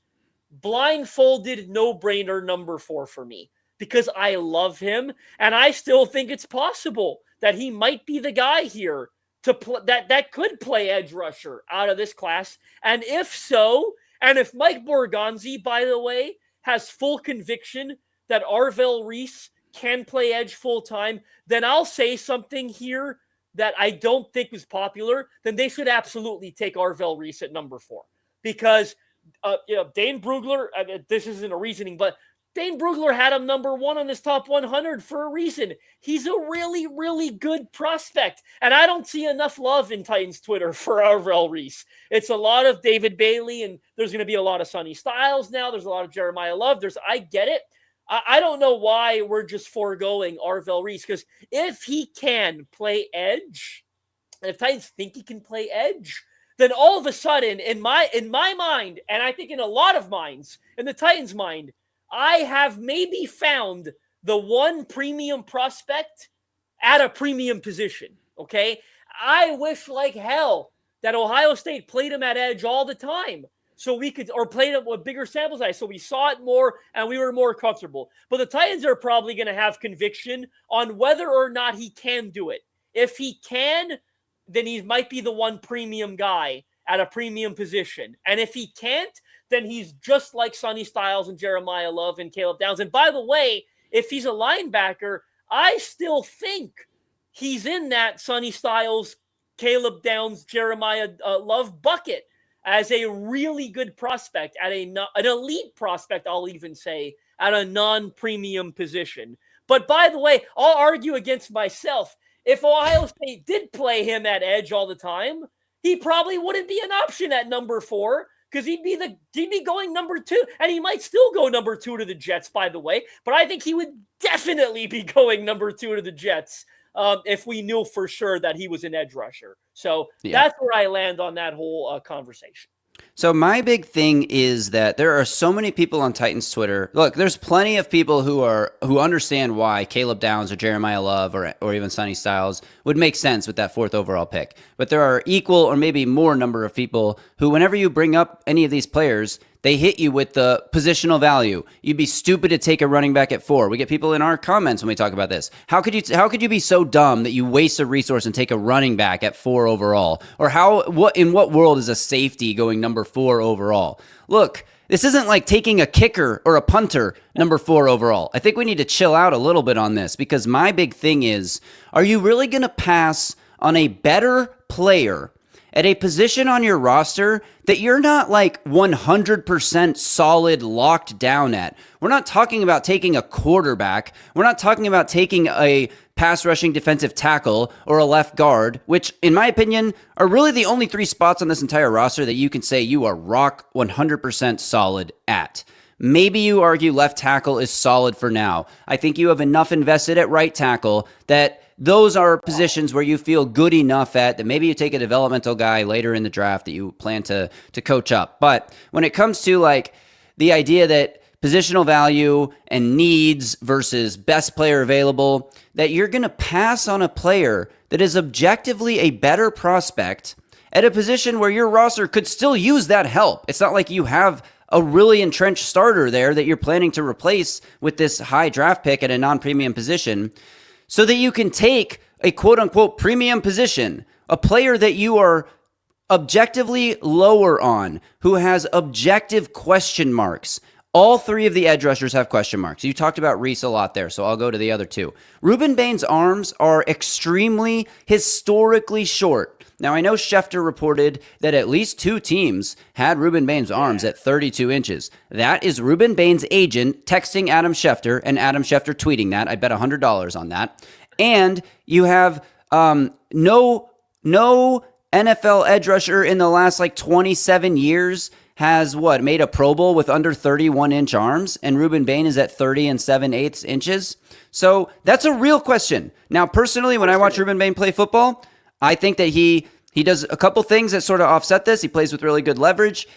[SPEAKER 5] blindfolded, no-brainer number 4 for me because I love him, and I still think it's possible that he might be the guy here to that could play edge rusher out of this class. And if so, and if Mike Borgonzi, by the way, has full conviction that Arvell Reese can play edge full-time, then I'll say something here that I don't think is popular. Then they should absolutely take Arvell Reese at number 4 because Dane Brugler, this isn't a reasoning, but Dane Brugler had him number 1 on his top 100 for a reason. He's a really, really good prospect. And I don't see enough love in Titans Twitter for Arvell Reese. It's a lot of David Bailey, and there's going to be a lot of Sonny Styles now. There's a lot of Jeremiah Love. I get it. I don't know why we're just foregoing Arvell Reese, because if he can play edge, and if Titans think he can play edge, then all of a sudden, in my mind, and I think in a lot of minds, in the Titans' mind, I have maybe found the one premium prospect at a premium position, okay? I wish like hell that Ohio State played him at edge all the time so we could, or played it with bigger sample size so we saw it more and we were more comfortable. But the Titans are probably going to have conviction on whether or not he can do it. If he can, then he might be the one premium guy at a premium position. And if he can't, then he's just like Sonny Styles and Jeremiah Love and Caleb Downs. And by the way, if he's a linebacker, I still think he's in that Sonny Styles, Caleb Downs, Jeremiah Love bucket as a really good prospect, at an elite prospect, I'll even say, at a non-premium position. But by the way, I'll argue against myself. If Ohio State did play him at edge all the time, he probably wouldn't be an option at number 4 because he'd be going number 2, and he might still go number 2 to the Jets, by the way. But I think he would definitely be going number 2 to the Jets if we knew for sure that he was an edge rusher. So that's where I land on that whole conversation.
[SPEAKER 4] So my big thing is that there are so many people on Titans Twitter. Look, there's plenty of people who understand why Caleb Downs or Jeremiah Love or even Sonny Styles would make sense with that 4th overall pick. But there are equal or maybe more number of people who, whenever you bring up any of these players, they hit you with the positional value. You'd be stupid to take a running back at 4. We get people in our comments when we talk about this. How could you be so dumb that you waste a resource and take a running back at 4 overall? Or in what world is a safety going number 4 overall? Look, this isn't like taking a kicker or a punter number 4 overall. I think we need to chill out a little bit on this, because my big thing is, are you really going to pass on a better player at a position on your roster that you're not like 100% solid locked down at? We're not talking about taking a quarterback. We're not talking about taking a pass rushing defensive tackle or a left guard, which in my opinion are really the only 3 spots on this entire roster that you can say you are rock 100% solid at. Maybe you argue left tackle is solid for now. I think you have enough invested at right tackle that those are positions where you feel good enough at that maybe you take a developmental guy later in the draft that you plan to coach up. But when it comes to like the idea that positional value and needs versus best player available, that you're going to pass on a player that is objectively a better prospect at a position where your roster could still use that help. It's not like you have a really entrenched starter there that you're planning to replace with this high draft pick at a non-premium position, so that you can take a quote-unquote premium position, a player that you are objectively lower on, who has objective question marks. All 3 of the edge rushers have question marks. You talked about Reese a lot there, so I'll go to the other 2. Ruben Bain's arms are extremely, historically short. Now, I know Schefter reported that at least 2 teams had Ruben Bain's arms at 32 inches. That is Ruben Bain's agent texting Adam Schefter and Adam Schefter tweeting that. I bet $100 on that. And you have no NFL edge rusher in the last like 27 years has made a Pro Bowl with under 31-inch arms, and Ruben Bain is at 30 and 7/8 inches. So that's a real question. Now, personally, when I watch Ruben Bain play football, I think that he does a couple things that sort of offset this. He plays with really good leverage.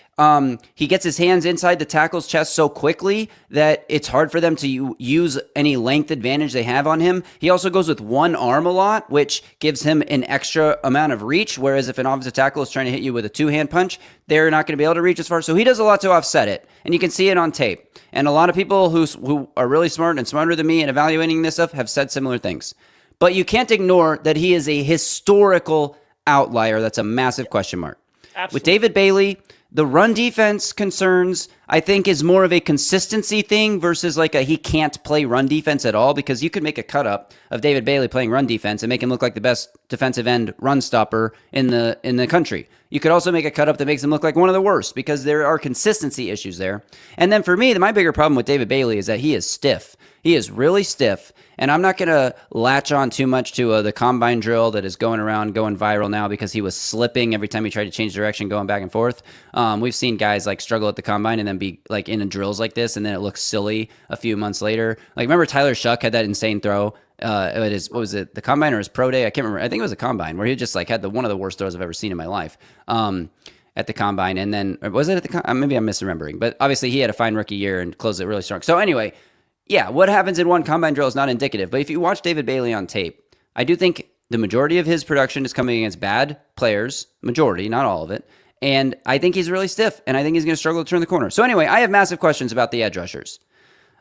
[SPEAKER 4] He gets his hands inside the tackle's chest so quickly that it's hard for them to use any length advantage they have on him. He also goes with one arm a lot, which gives him an extra amount of reach, whereas if an offensive tackle is trying to hit you with a two-hand punch, they're not going to be able to reach as far. So he does a lot to offset it, and you can see it on tape. And a lot of people who are really smart and smarter than me in evaluating this stuff have said similar things. But you can't ignore that he is a historical outlier. That's a massive question mark.
[SPEAKER 5] Absolutely.
[SPEAKER 4] With David Bailey, the run defense concerns, I think, is more of a consistency thing versus like he can't play run defense at all, because you could make a cut up of David Bailey playing run defense and make him look like the best defensive end run stopper in the country. You could also make a cut up that makes him look like one of the worst, because there are consistency issues there. And then for me, my bigger problem with David Bailey is that he is stiff. He is really stiff. And I'm not going to latch on too much to the combine drill that is going viral now, because he was slipping every time he tried to change direction, going back and forth. We've seen guys like struggle at the combine and then be like in drills like this, and then it looks silly a few months later. Like, remember Tyler Shuck had that insane throw at his, what was it, the combine or his pro day? I can't remember. I think it was a combine where he just like had one of the worst throws I've ever seen in my life. At the combine, and then was it at the maybe I'm misremembering, but obviously he had a fine rookie year and closed it really strong. So anyway, yeah, what happens in one combine drill is not indicative. But if you watch David Bailey on tape, I do think the majority of his production is coming against bad players. Majority, not all of it. And I think he's really stiff, and I think he's going to struggle to turn the corner. So anyway, I have massive questions about the edge rushers.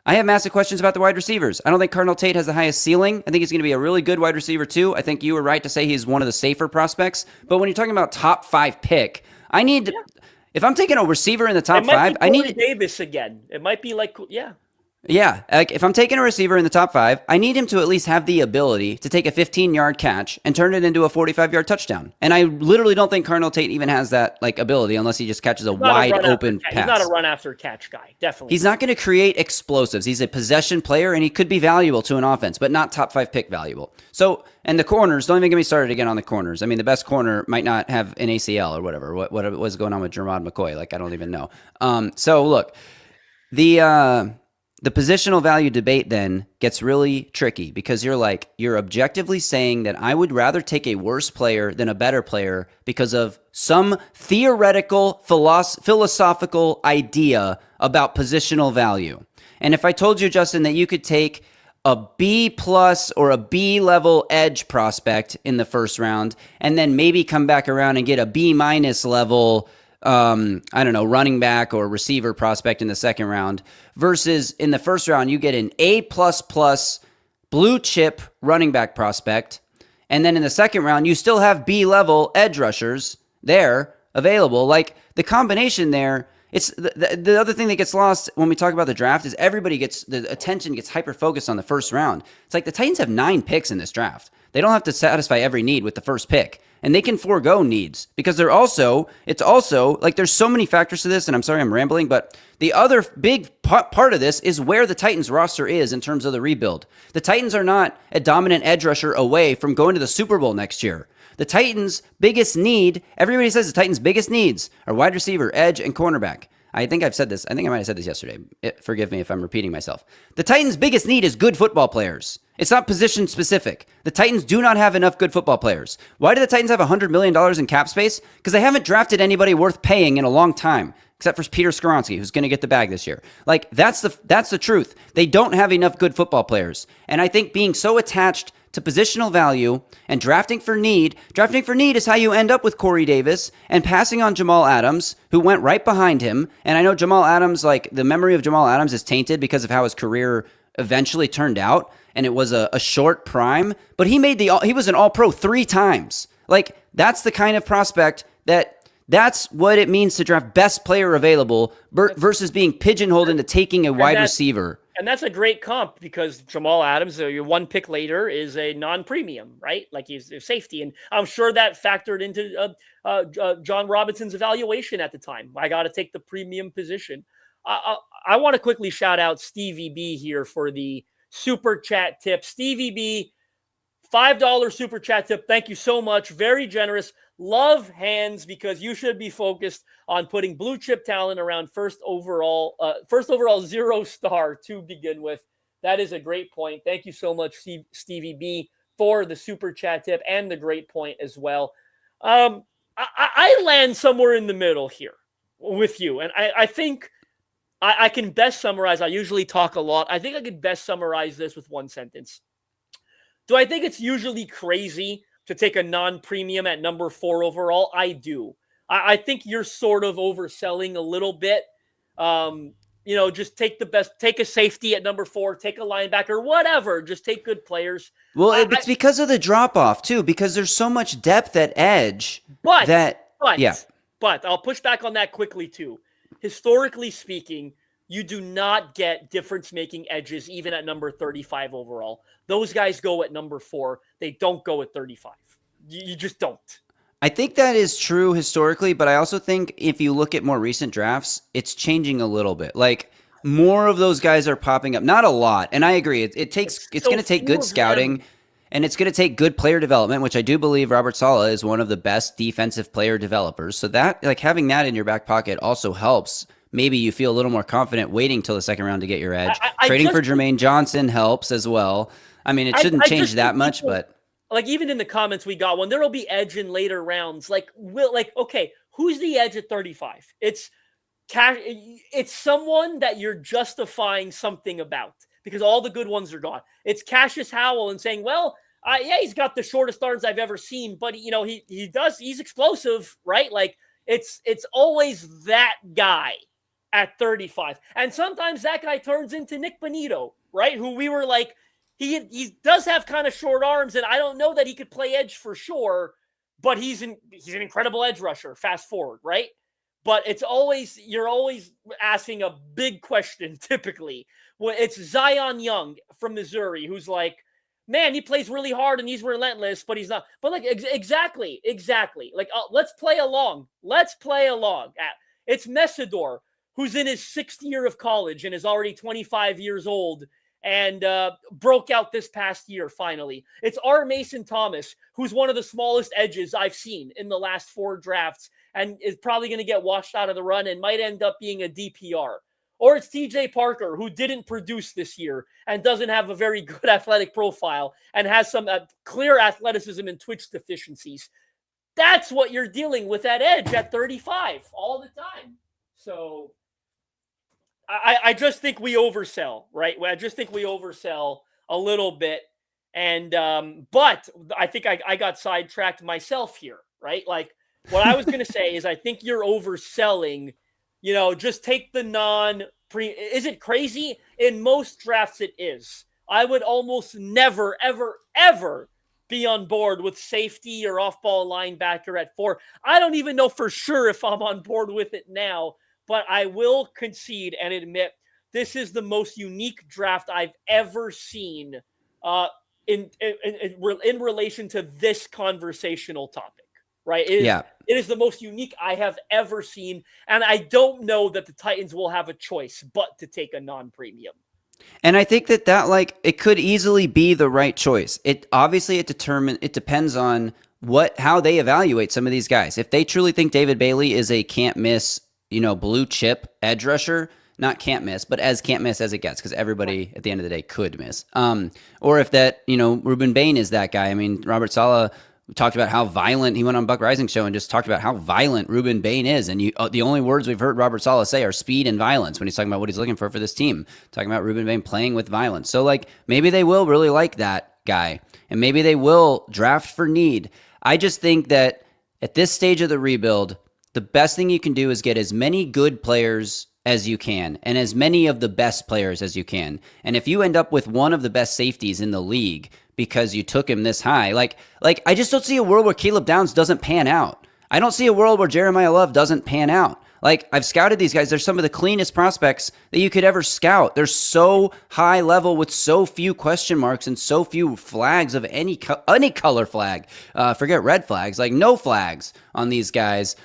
[SPEAKER 4] I have massive questions about the wide receivers. I don't think Cardinal Tate has the highest ceiling. I think he's going to be a really good wide receiver too. I think you were right to say he's one of the safer prospects. But when you're talking about top 5 pick, I need if I'm taking a receiver in the top 5, I need
[SPEAKER 5] Davis again. It might be like
[SPEAKER 4] Yeah, like if I'm taking a receiver in the top 5, I need him to at least have the ability to take a 15-yard catch and turn it into a 45-yard touchdown. And I literally don't think Cardinal Tate even has that like ability unless he just catches a wide open pass.
[SPEAKER 5] He's not a run after catch guy, definitely.
[SPEAKER 4] He's not going to create explosives. He's a possession player, and he could be valuable to an offense, but not top 5 pick valuable. So, and the corners, don't even get me started again on the corners. I mean, the best corner might not have an ACL or whatever. What was going on with Jermod McCoy? Like, I don't even know. So look, the positional value debate then gets really tricky, because you're objectively saying that I would rather take a worse player than a better player because of some theoretical philosophical idea about positional value. And if I told you, Justin, that you could take a B+ or a B level edge prospect in the first round and then maybe come back around and get a B- level I don't know, running back or receiver prospect in the second round, versus in the first round, you get an A++ blue chip running back prospect. And then in the second round, you still have B level edge rushers there available. Like, the combination there, it's the other thing that gets lost when we talk about the draft is the attention gets hyper focused on the first round. It's like the Titans have 9 picks in this draft. They don't have to satisfy every need with the first pick. And they can forego needs, because it's also like there's so many factors to this, and I'm sorry I'm rambling, but the other big part of this is where the Titans roster is in terms of the rebuild. The Titans are not a dominant edge rusher away from going to the Super Bowl next year. The Titans' biggest need, everybody says the Titans' biggest needs are wide receiver, edge, and cornerback. I think I've said this. I think I might have said this yesterday. Forgive me if I'm repeating myself. The Titans' biggest need is good football players. It's not position specific. The Titans do not have enough good football players. Why do the Titans have $100 million in cap space? Because they haven't drafted anybody worth paying in a long time, except for Peter Skoronski, who's going to get the bag this year. Like, that's the truth. They don't have enough good football players. And I think being so attached to positional value and drafting for need is how you end up with Corey Davis and passing on Jamal Adams, who went right behind him. And I know Jamal Adams, like, the memory of Jamal Adams is tainted because of how his career eventually turned out, and it was a short prime, but he was an all-pro 3 times. Like, that's the kind of prospect that's what it means to draft best player available versus being pigeonholed into taking a wide receiver.
[SPEAKER 5] And that's a great comp, because Jamal Adams, your 1 pick later, is a non-premium, right? Like, he's a safety. And I'm sure that factored into John Robinson's evaluation at the time. I got to take the premium position. I want to quickly shout out Stevie B here for the super chat tip. Stevie B, $5 super chat tip. Thank you so much. Very generous. Love hands, because you should be focused on putting blue chip talent around first overall 0-star to begin with. That is a great point. Thank you so much, Stevie B, for the super chat tip and the great point as well. I land somewhere in the middle here with you. And I think I can best summarize. I usually talk a lot. I think I could best summarize this with one sentence. Do I think it's usually crazy to take a non-premium at number 4 overall? I do. I think you're sort of overselling a little bit. Just take the best, take a safety at number 4, take a linebacker, whatever. Just take good players.
[SPEAKER 4] Well, it's because of the drop-off, too, because there's so much depth at edge. But
[SPEAKER 5] I'll push back on that quickly, too. Historically speaking, you do not get difference-making edges even at number 35 overall. Those guys go at number 4. They don't go at 35. You just don't.
[SPEAKER 4] I think that is true historically, but I also think if you look at more recent drafts, it's changing a little bit. Like, more of those guys are popping up. Not a lot, and I agree. It's going to take good scouting, and it's going to take good player development, which I do believe Robert Saleh is one of the best defensive player developers. So that, like, having that in your back pocket also helps. Maybe you feel a little more confident waiting till the second round to get your edge. Trading for Jermaine Johnson helps as well. I mean, it shouldn't change that much, but
[SPEAKER 5] like even in the comments we got one, there will be edge in later rounds. Okay, who's the edge at 35? It's someone that you're justifying something about because all the good ones are gone. It's Cassius Howell and saying, well, he's got the shortest arms I've ever seen, but he's explosive, right? Like it's always that guy at 35. And sometimes that guy turns into Nick Bonito, right? Who we were like, he does have kind of short arms, and I don't know that he could play edge for sure, but he's an incredible edge rusher, fast forward, right? But you're always asking a big question, typically. Well, it's Zion Young from Missouri, who's like, man, he plays really hard and he's relentless, but he's not. But like, exactly. Like, let's play along. It's Messidor, who's in his 6th year of college and is already 25 years old and broke out this past year, finally. It's R. Mason Thomas, who's one of the smallest edges I've seen in the last 4 drafts and is probably going to get washed out of the run and might end up being a DPR. Or it's TJ Parker, who didn't produce this year and doesn't have a very good athletic profile and has some clear athleticism and twitch deficiencies. That's what you're dealing with at edge at 35 all the time. So I just think we oversell, right? I just think we oversell a little bit. And but I think I got sidetracked myself here, right? Like what I was going to say is I think you're overselling. Just take the non-pre. Is it crazy? In most drafts, it is. I would almost never, ever, ever be on board with safety or off-ball linebacker at 4. I don't even know for sure if I'm on board with it now, but I will concede and admit this is the most unique draft I've ever seen in relation to this conversational topic, right? It is the most unique I have ever seen, and I don't know that the Titans will have a choice but to take a non-premium.
[SPEAKER 4] And I think that it could easily be the right choice. It depends on how they evaluate some of these guys. If they truly think David Bailey is a can't miss, blue chip edge rusher, not can't miss, but as can't miss as it gets, because everybody at the end of the day could miss. Or if that, Ruben Bain is that guy. I mean, Robert Saleh talked about how violent, he went on Buck Rising show and just talked about how violent Ruben Bain is. And the only words we've heard Robert Saleh say are speed and violence when he's talking about what he's looking for this team, talking about Ruben Bain playing with violence. So maybe they will really like that guy and maybe they will draft for need. I just think that at this stage of the rebuild, the best thing you can do is get as many good players as you can and as many of the best players as you can. And if you end up with one of the best safeties in the league because you took him this high, I just don't see a world where Caleb Downs doesn't pan out. I don't see a world where Jeremiah Love doesn't pan out. I've scouted these guys. They're some of the cleanest prospects that you could ever scout. They're so high level with so few question marks and so few flags of any color flag. Forget red flags, no flags on these guys.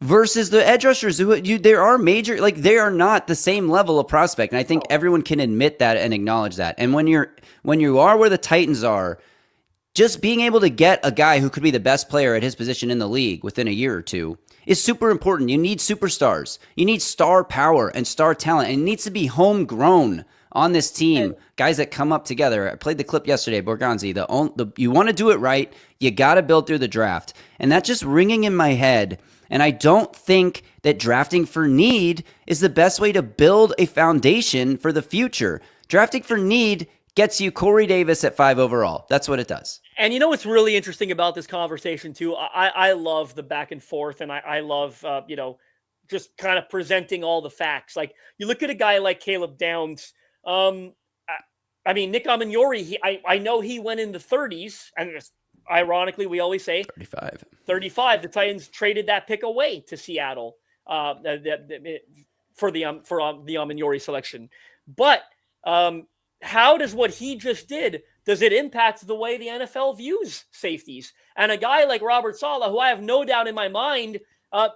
[SPEAKER 4] Versus the edge rushers, there are major, they are not the same level of prospect. And I think everyone can admit that and acknowledge that. And when you are where the Titans are, just being able to get a guy who could be the best player at his position in the league within a year or two is super important. You need superstars. You need star power and star talent. And it needs to be homegrown on this team. Guys that come up together. I played the clip yesterday, Borgonzi. You want to do it right. You got to build through the draft. And that's just ringing in my head. And I don't think that drafting for need is the best way to build a foundation for the future. Drafting for need gets you Corey Davis at 5 overall. That's what it does.
[SPEAKER 5] And you know what's really interesting about this conversation too? I love the back and forth, and I love just kind of presenting all the facts. Like you look at a guy like Caleb Downs. I mean, Nick Amaniori. I know he went in the 30s, and ironically, we always say 35. The Titans traded that pick away to Seattle for the Amaniori selection. But how does what he just did? Does it impact the way the NFL views safeties? And a guy like Robert Saleh, who I have no doubt in my mind,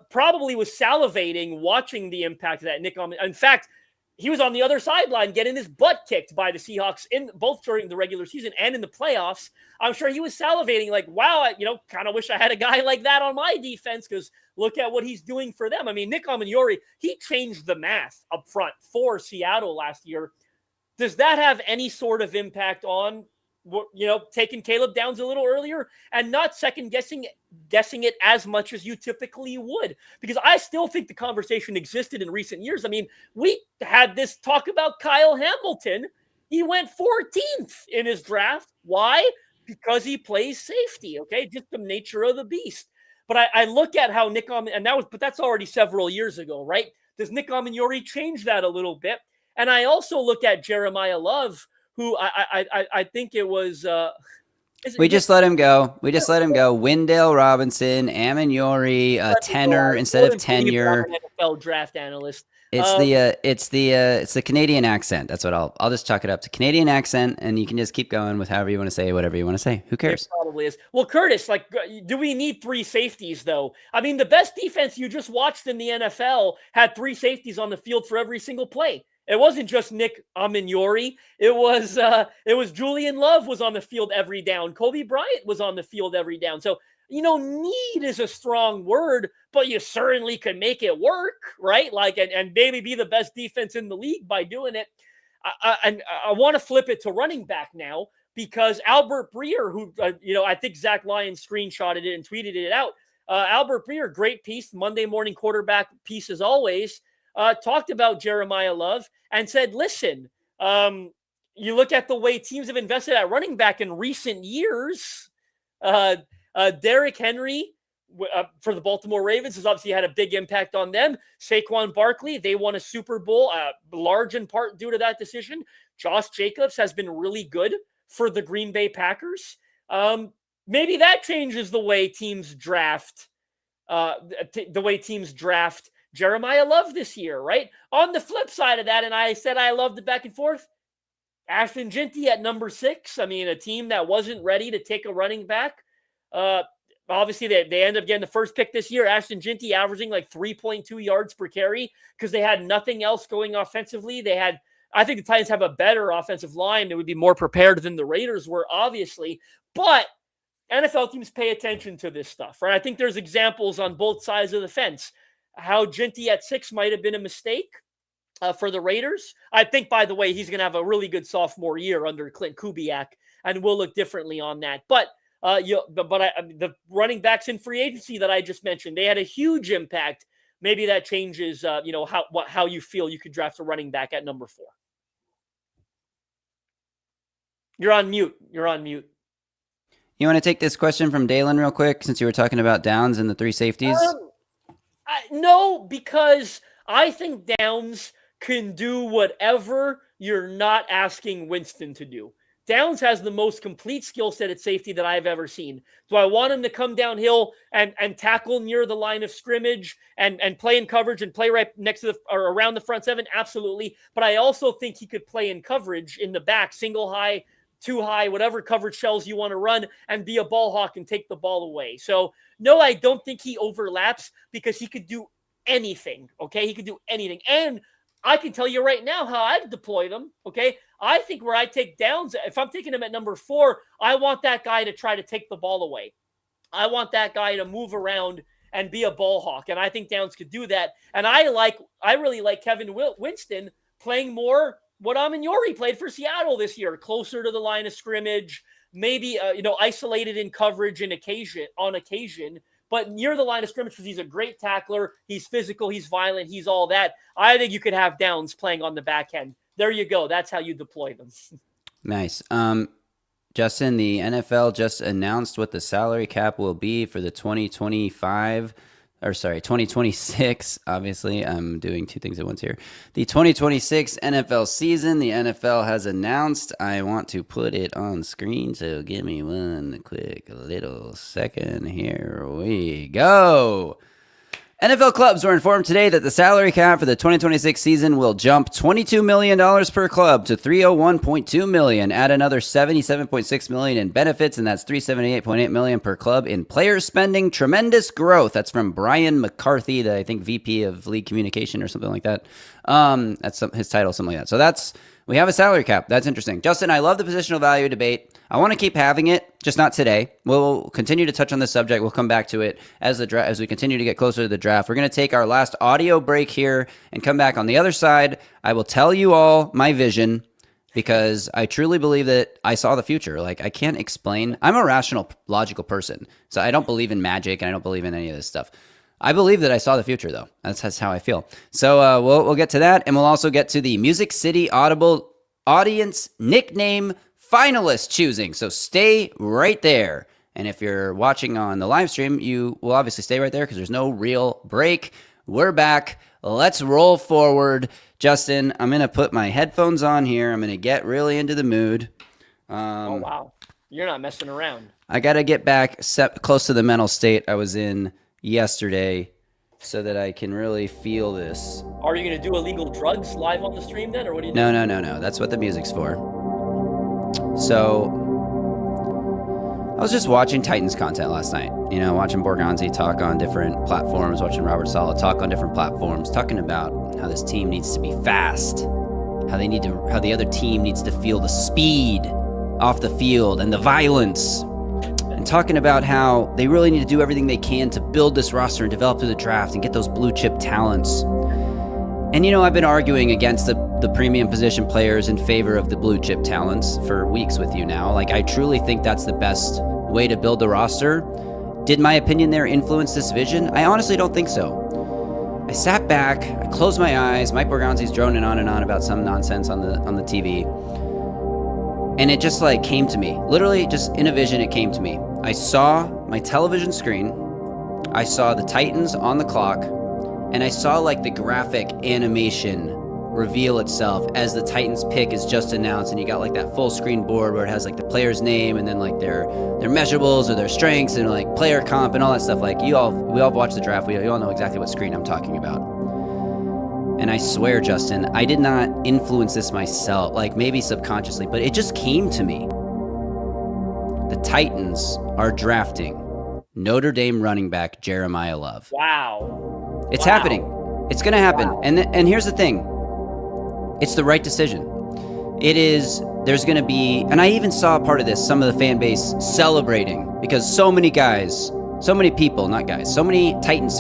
[SPEAKER 5] probably was salivating watching the impact of that Nick. In fact, he was on the other sideline getting his butt kicked by the Seahawks in both during the regular season and in the playoffs. I'm sure he was salivating like, wow, I kind of wish I had a guy like that on my defense because look at what he's doing for them. I mean, Nick Amaniori, he changed the math up front for Seattle last year. Does that have any sort of impact on taking Caleb Downs a little earlier and not second guessing it as much as you typically would? Because I still think the conversation existed in recent years. I mean, we had this talk about Kyle Hamilton. He went 14th in his draft. Why? Because he plays safety. Okay, just the nature of the beast. But I look at how Nick but that's already several years ago, right? Does Nick Amaniori change that a little bit? And I also look at Jeremiah Love, who I think it was.
[SPEAKER 4] We just let him go. Wendell Robinson, Amaniori, tenor instead of tenure.
[SPEAKER 5] NFL draft analyst.
[SPEAKER 4] It's the Canadian accent. That's what I'll just chalk it up to Canadian accent, and you can just keep going with however you want to say whatever you want to say. Who cares?
[SPEAKER 5] It probably is. Well, Curtis, do we need 3 safeties though? I mean, the best defense you just watched in the NFL had 3 safeties on the field for every single play. It wasn't just Nick Amaniori. It was Julian Love was on the field every down. Kobe Bryant was on the field every down. So, need is a strong word, but you certainly can make it work, right? And maybe be the best defense in the league by doing it. And I want to flip it to running back now because Albert Breer, who, I think Zach Lyons screenshotted it and tweeted it out. Albert Breer, great piece, Monday morning quarterback piece as always. Talked about Jeremiah Love and said, listen, you look at the way teams have invested at running back in recent years. Derrick Henry for the Baltimore Ravens has obviously had a big impact on them. Saquon Barkley, they won a Super Bowl, large in part due to that decision. Josh Jacobs has been really good for the Green Bay Packers. Maybe that changes the way teams draft. Jeremiah Love this year, right? On the flip side of that, and I said I love the back and forth, Ashton Ginty at number 6. I mean, a team that wasn't ready to take a running back. Obviously, they end up getting the first pick this year. Ashton Ginty averaging like 3.2 yards per carry because they had nothing else going offensively. I think the Titans have a better offensive line that would be more prepared than the Raiders were, obviously. But NFL teams pay attention to this stuff, right? I think there's examples on both sides of the fence. How Ginty at 6 might have been a mistake for the Raiders. I think, by the way, he's going to have a really good sophomore year under Clint Kubiak, and will look differently on that. But the running backs in free agency that I just mentioned, they had a huge impact. Maybe that changes, how you feel you could draft a running back at number 4. You're on mute. You
[SPEAKER 4] want to take this question from Dalen real quick, since you were talking about Downs and the 3 safeties?
[SPEAKER 5] No, because I think Downs can do whatever you're not asking Winston to do. Downs has the most complete skill set at safety that I've ever seen. Do I want him to come downhill and tackle near the line of scrimmage and play in coverage and play right next to or around the front 7? Absolutely. But I also think he could play in coverage in the back, single high, 2 high, whatever coverage shells you want to run, and be a ball hawk and take the ball away. So no, I don't think he overlaps because he could do anything. Okay. He could do anything. And I can tell you right now how I'd deploy them. Okay. I think where I take Downs, if I'm taking him at number 4, I want that guy to try to take the ball away. I want that guy to move around and be a ball hawk. And I think Downs could do that. And I really like Kevin Winston playing more what Aminiori played for Seattle this year, closer to the line of scrimmage, maybe, isolated in coverage on occasion, but near the line of scrimmage because he's a great tackler. He's physical. He's violent. He's all that. I think you could have Downs playing on the back end. There you go. That's how you deploy them.
[SPEAKER 4] Nice. Justin, the NFL just announced what the salary cap will be for the 2026. Obviously, I'm doing two things at once here. The 2026 NFL season, the NFL has announced. I want to put it on screen, so give me one quick little second. Here we go. NFL clubs were informed today that the salary cap for the 2026 season will jump $22 million per club to $301.2 million. Add another $77.6 million in benefits, and that's $378.8 million per club in player spending. Tremendous growth. That's from Brian McCarthy, the I think VP of League Communication or something like that. That's his title, something like that. We have a salary cap. That's interesting. Justin, I love the positional value debate. I want to keep having it, just not today. We'll continue to touch on this subject. We'll come back to it as we continue to get closer to the draft. We're going to take our last audio break here and come back on the other side. I will tell you all my vision because I truly believe that I saw the future. Like, I can't explain. I'm a rational, logical person, so I don't believe in magic and I don't believe in any of this stuff. I believe that I saw the future, though. That's how I feel. So we'll get to that, and we'll also get to the Music City Audible Audience Nickname finalist choosing. So stay right there. And if you're watching on the live stream, you will obviously stay right there because there's no real break. We're back. Let's roll forward. Justin, I'm going to put my headphones on here. I'm going to get really into the mood.
[SPEAKER 5] Oh, wow. You're not messing around.
[SPEAKER 4] I got to get back close to the mental state I was in yesterday so that I can really feel this.
[SPEAKER 5] Are you going to do illegal drugs live on the stream then, or what are you
[SPEAKER 4] doing?
[SPEAKER 5] No.
[SPEAKER 4] No. That's what the music's for. So I was just watching Titans content last night, watching Borgonzi talk on different platforms, watching Robert Saleh talk on different platforms, talking about how this team needs to be fast, how the other team needs to feel the speed off the field and the violence, and talking about how they really need to do everything they can to build this roster and develop through the draft and get those blue chip talents. And, I've been arguing against the premium position players in favor of the blue chip talents for weeks with you now. Like, I truly think that's the best way to build the roster. Did my opinion there influence this vision? I honestly don't think so. I sat back, I closed my eyes, Mike Borgonzi's droning on and on about some nonsense on the TV. And it just came to me. Literally just in a vision, it came to me. I saw my television screen. I saw the Titans on the clock. And I saw the graphic animation reveal itself as the Titans pick is just announced, and you got that full screen board where it has the player's name and then their measurables or their strengths and player comp and all that stuff. We all watch the draft. We all know exactly what screen I'm talking about. And I swear, Justin, I did not influence this myself, maybe subconsciously, but it just came to me. The Titans are drafting Notre Dame running back Jeremiah Love.
[SPEAKER 5] Wow.
[SPEAKER 4] It's happening. It's going to happen. Wow. And here's the thing. It's the right decision. It is. There's going to be, and I even saw part of this, some of the fan base celebrating because so many Titans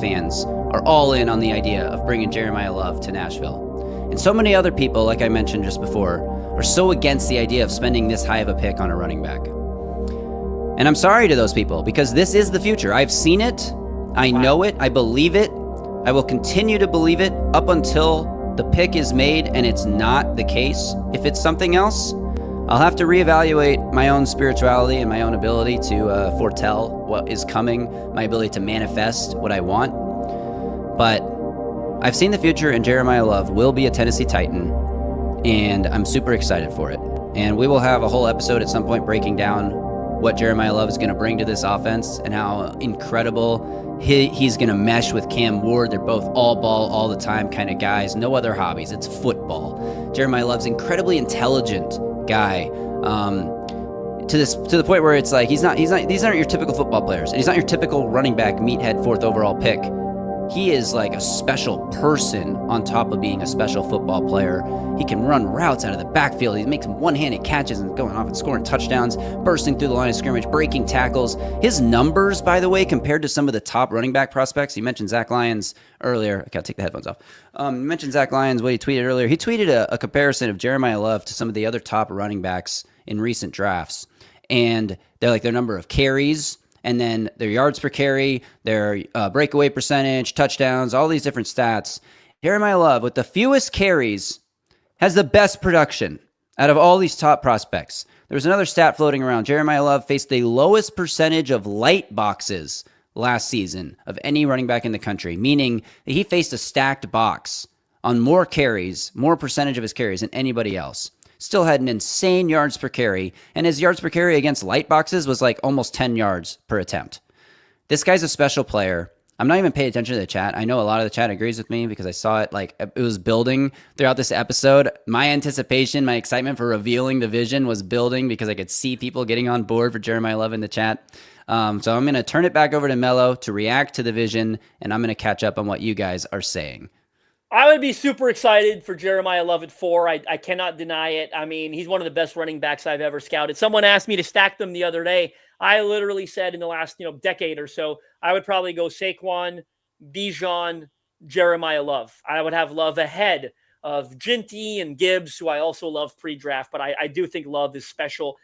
[SPEAKER 4] fans are all in on the idea of bringing Jeremiah Love to Nashville. And so many other people, like I mentioned just before, are so against the idea of spending this high of a pick on a running back. And I'm sorry to those people because this is the future. I've seen it. I know it. I believe it. I will continue to believe it up until the pick is made and it's not the case. If it's something else, I'll have to reevaluate my own spirituality and my own ability to foretell what is coming, my ability to manifest what I want. But I've seen the future, and Jeremiah Love will be a Tennessee Titan, and I'm super excited for it. And we will have a whole episode at some point breaking down what Jeremiah Love is going to bring to this offense and how incredible he's going to mesh with Cam Ward. They're both all ball all the time kind of guys. No other hobbies. It's football. Jeremiah Love's incredibly intelligent guy. To the point where it's these aren't your typical football players. And he's not your typical running back, meathead, 4th overall pick. he is like a special person on top of being a special football player. He can run routes out of the backfield. He makes one-handed catches and going off and scoring touchdowns, bursting through the line of scrimmage, breaking tackles. His numbers, by the way, compared to some of the top running back prospects, you mentioned Zach Lyons earlier. I gotta take the headphones off. You mentioned Zach Lyons, what he tweeted earlier. He tweeted a comparison of Jeremiah Love to some of the other top running backs in recent drafts. And they're like their number of carries, and then their yards per carry, their breakaway percentage, touchdowns, all these different stats. Jeremiah Love, with the fewest carries, has the best production out of all these top prospects. There was another stat floating around. Jeremiah Love faced the lowest percentage of light boxes last season of any running back in the country, meaning that he faced a stacked box on more carries, more percentage of his carries than anybody else. Still had an insane yards per carry, and his yards per carry against light boxes was like almost 10 yards per attempt. This guy's a special player. I'm not even paying attention to the chat. I know a lot of the chat agrees with me because I saw it like it was building throughout this episode. My anticipation, my excitement for revealing the vision was building because I could see people getting on board for Jeremiah Love in the chat. So I'm going to turn it back over to Melo to react to the vision, and I'm going to catch up on what you guys are saying.
[SPEAKER 5] I would be super excited for Jeremiah Love at 4. I cannot deny it. I mean, he's one of the best running backs I've ever scouted. Someone asked me to stack them the other day. I literally said in the last decade or so, I would probably go Saquon, Bijan, Jeremiah Love. I would have Love ahead of Ginty and Gibbs, who I also love pre-draft, but I do think Love is special.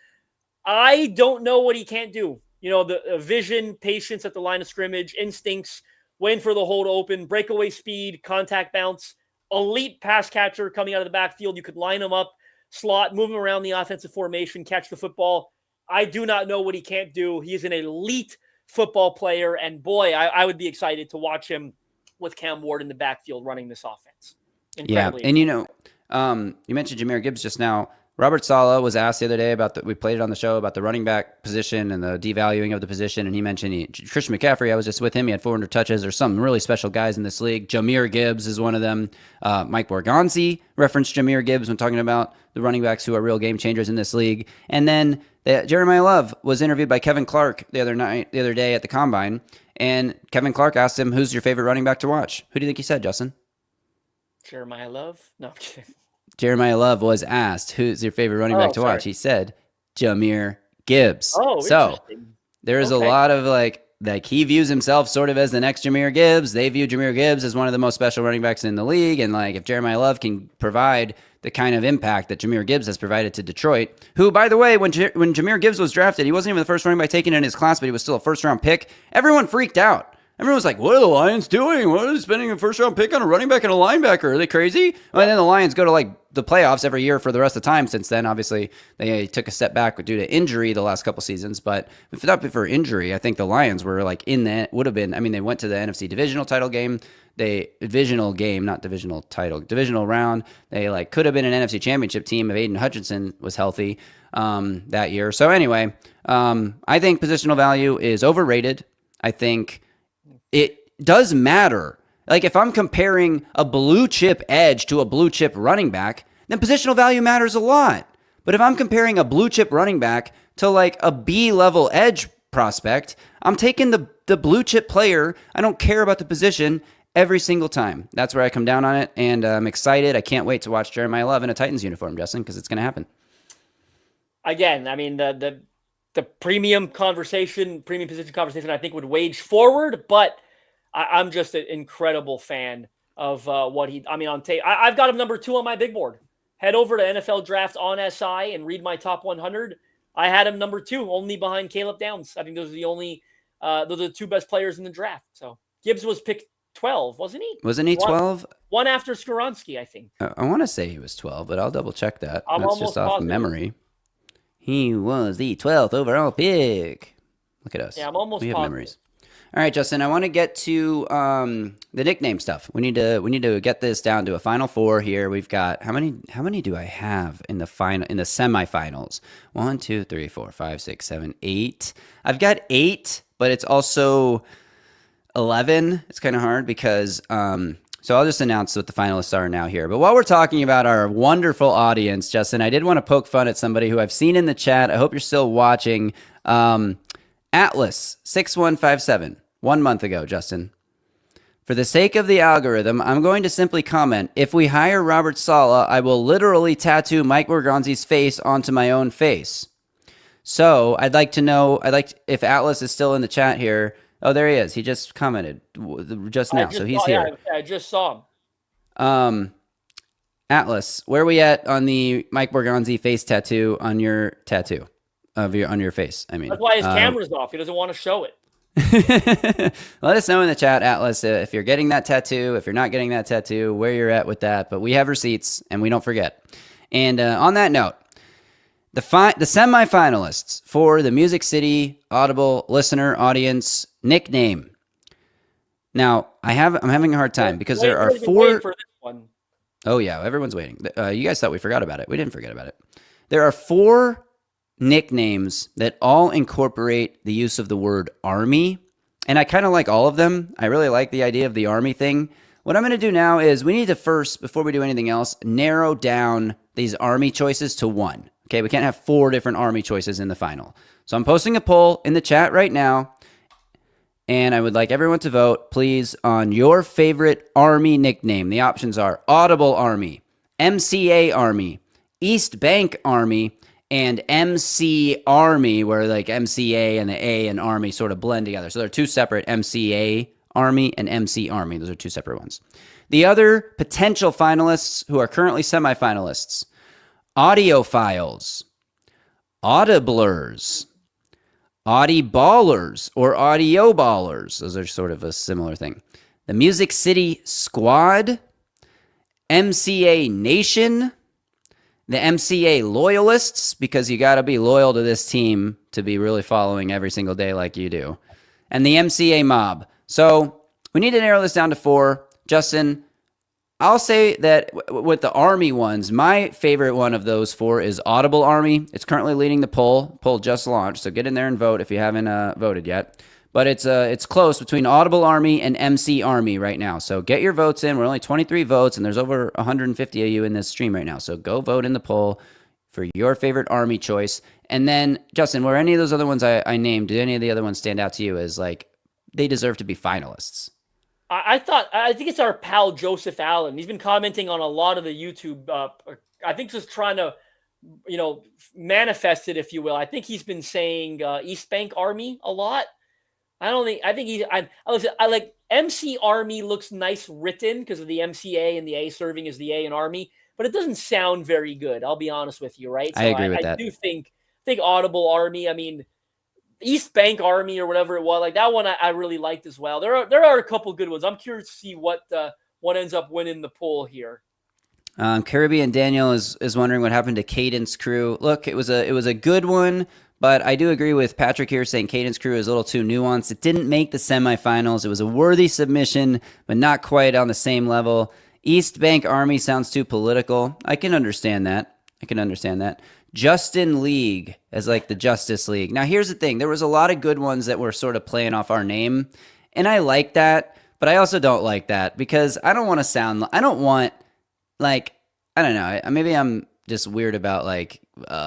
[SPEAKER 5] I don't know what he can't do. The vision, patience at the line of scrimmage, instincts, waiting for the hole to open, breakaway speed, contact bounce, elite pass catcher coming out of the backfield. You could line him up, slot, move him around the offensive formation, catch the football. I do not know what he can't do. He's an elite football player, and boy, I would be excited to watch him with Cam Ward in the backfield running this offense. Incredibly
[SPEAKER 4] and you mentioned Jahmyr Gibbs just now. Robert Saleh was asked the other day we played it on the show about the running back position and the devaluing of the position, and he mentioned Christian McCaffrey. I was just with him. He had 400 touches. There's some really special guys in this league. Jahmyr Gibbs is one of them. Mike Borgonzi referenced Jahmyr Gibbs when talking about the running backs who are real game changers in this league. And then Jeremiah Love was interviewed by Kevin Clark the other day at the Combine, and Kevin Clark asked him, "Who's your favorite running back to watch?" Who do you think he said, Justin?
[SPEAKER 5] Jeremiah Love? No, I'm kidding.
[SPEAKER 4] Jeremiah Love was asked, "Who's your favorite running back to watch?" He said, "Jahmyr Gibbs." So there is a lot of like he views himself sort of as the next Jahmyr Gibbs. They view Jahmyr Gibbs as one of the most special running backs in the league. And like if Jeremiah Love can provide the kind of impact that Jahmyr Gibbs has provided to Detroit, who, by the way, when Jahmyr Gibbs was drafted, he wasn't even the first running back taken in his class, but he was still a first-round pick. Everyone freaked out. Everyone was like, what are the Lions doing? What are they spending a first-round pick on a running back and a linebacker? Are they crazy? Well, and then the Lions go to like the playoffs every year for the rest of the time since then. Obviously, they took a step back due to injury the last couple seasons. But if not for injury, I think the Lions were like they went to the NFC divisional title game. Divisional round. They like could have been an NFC championship team if Aiden Hutchinson was healthy that year. So anyway, I think positional value is overrated. I think it does matter. Like if I'm comparing a blue chip edge to a blue chip running back, then positional value matters a lot. But if I'm comparing a blue chip running back to like a B level edge prospect, I'm taking the blue chip player. I don't care about the position every single time. That's where I come down on it. And I'm excited. I can't wait to watch Jeremiah Love in a Titans uniform, Justin, because it's going to happen.
[SPEAKER 5] Again, I mean, the premium position conversation, I think would wage forward, but I'm just an incredible fan of what on tape. I've got him number 2 on my big board. Head over to NFL Draft on SI and read my top 100. I had him number 2, only behind Caleb Downs. I think those are the 2 best players in the draft. So Gibbs was picked 12, wasn't he?
[SPEAKER 4] Wasn't he 12?
[SPEAKER 5] One after Skoronski, I think.
[SPEAKER 4] I want to say he was 12, but I'll double check that.
[SPEAKER 5] I'm
[SPEAKER 4] That's
[SPEAKER 5] almost
[SPEAKER 4] just off
[SPEAKER 5] positive.
[SPEAKER 4] memory. He was the 12th overall pick. Look at us.
[SPEAKER 5] Yeah, I'm almost
[SPEAKER 4] We have
[SPEAKER 5] positive.
[SPEAKER 4] memories. All right, Justin, I want to get to the nickname stuff. We need to get this down to a final 4 here. We've got how many do I have in the semifinals? 1, 2, 3, 4, 5, 6, 7, 8. I've got 8, but it's also 11. It's kind of hard because so I'll just announce what the finalists are now here. But while we're talking about our wonderful audience, Justin, I did want to poke fun at somebody who I've seen in the chat. I hope you're still watching. Atlas 6157, 1 month ago, Justin, For the sake of the algorithm, I'm going to simply comment, if we hire Robert Saleh, I will literally tattoo Mike Borgonzi's face onto my own face. So I'd like to know, if Atlas is still in the chat here. Oh, there he is. He just commented just now. So he's here.
[SPEAKER 5] Yeah, I just saw him.
[SPEAKER 4] Atlas, where are we at on the Mike Borgonzi face tattoo on your tattoo on your face? I mean,
[SPEAKER 5] that's why his camera's off. He doesn't want to show it.
[SPEAKER 4] Let us know in the chat, Atlas, if you're getting that tattoo, if you're not getting that tattoo, where you're at with that. But we have receipts, and we don't forget. And on that note, the semifinalists for the Music City Audible Listener Audience Nickname. Now, I'm having a hard time because there are 4.
[SPEAKER 5] For this one.
[SPEAKER 4] Oh yeah, everyone's waiting. You guys thought we forgot about it. We didn't forget about it. There are 4 nicknames that all incorporate the use of the word army, and I kind of like all of them. I really like the idea of the army thing. What I'm going to do now is we need to first, before we do anything else, narrow down these army choices to 1. Okay, we can't have 4 different army choices in the final. So I'm posting a poll in the chat right now, and I would like everyone to vote, please, on your favorite army nickname. The options are Audible Army, MCA Army, East Bank Army, and MC Army, where like MCA and the A and Army sort of blend together. So they're 2 separate, MCA Army and MC Army. Those are 2 separate ones. The other potential finalists who are currently semifinalists: Audiophiles, Audiblers, Audiballers, or Audio Ballers. Those are sort of a similar thing. The Music City Squad, MCA Nation, the MCA Loyalists, because you got to be loyal to this team to be really following every single day like you do, and the MCA Mob. So we need to narrow this down to 4. Justin, I'll say that with the Army ones, my favorite one of those 4 is Audible Army. It's currently leading the poll. Poll just launched, so get in there and vote if you haven't voted yet. But it's close between Audible Army and MC Army right now. So get your votes in. We're only 23 votes, and there's over 150 of you in this stream right now. So go vote in the poll for your favorite Army choice. And then, Justin, were any of those other ones I named, did any of the other ones stand out to you as like they deserve to be finalists?
[SPEAKER 5] I think it's our pal Joseph Allen. He's been commenting on a lot of the YouTube. I think just trying to, manifest it, if you will. I think he's been saying East Bank Army a lot. I like MC Army looks nice written because of the MCA and the A serving as the A in Army, but it doesn't sound very good. I'll be honest with you, right? So
[SPEAKER 4] I agree with that.
[SPEAKER 5] I do think Audible Army. I mean, East Bank Army or whatever it was, like that one I really liked as well. There are a couple good ones. I'm curious to see what ends up winning the poll here.
[SPEAKER 4] Caribbean Daniel is wondering what happened to Cadence Crew. Look, it was a good one, but I do agree with Patrick here saying Cadence Crew is a little too nuanced. It didn't make the semifinals. It was a worthy submission, but not quite on the same level. East Bank Army sounds too political. I can understand that. Justin League as like the Justice League. Now, here's the thing. There was a lot of good ones that were sort of playing off our name, and I like that, but I also don't like that because I don't want like, I don't know, maybe I'm just weird about like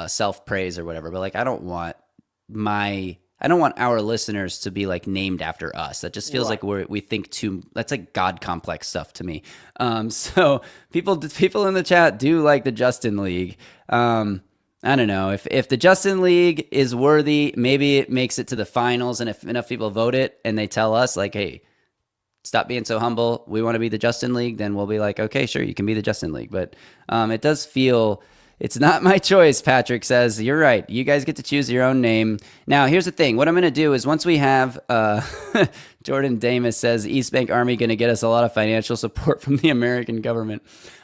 [SPEAKER 4] self-praise or whatever, but like I don't want our listeners to be like named after us. That just feels like we think too. That's like God complex stuff to me. So people in the chat do like the Justin League. I don't know if the Justin League is worthy. Maybe it makes it to the finals, and if enough people vote it and they tell us like, hey, stop being so humble, we want to be the Justin League, then we'll be like, okay, sure, you can be the Justin League. But it does feel. It's not my choice, Patrick says. You're right. You guys get to choose your own name. Now, here's the thing. What I'm going to do is once we have, Jordan Damus says, East Bank Army going to get us a lot of financial support from the American government.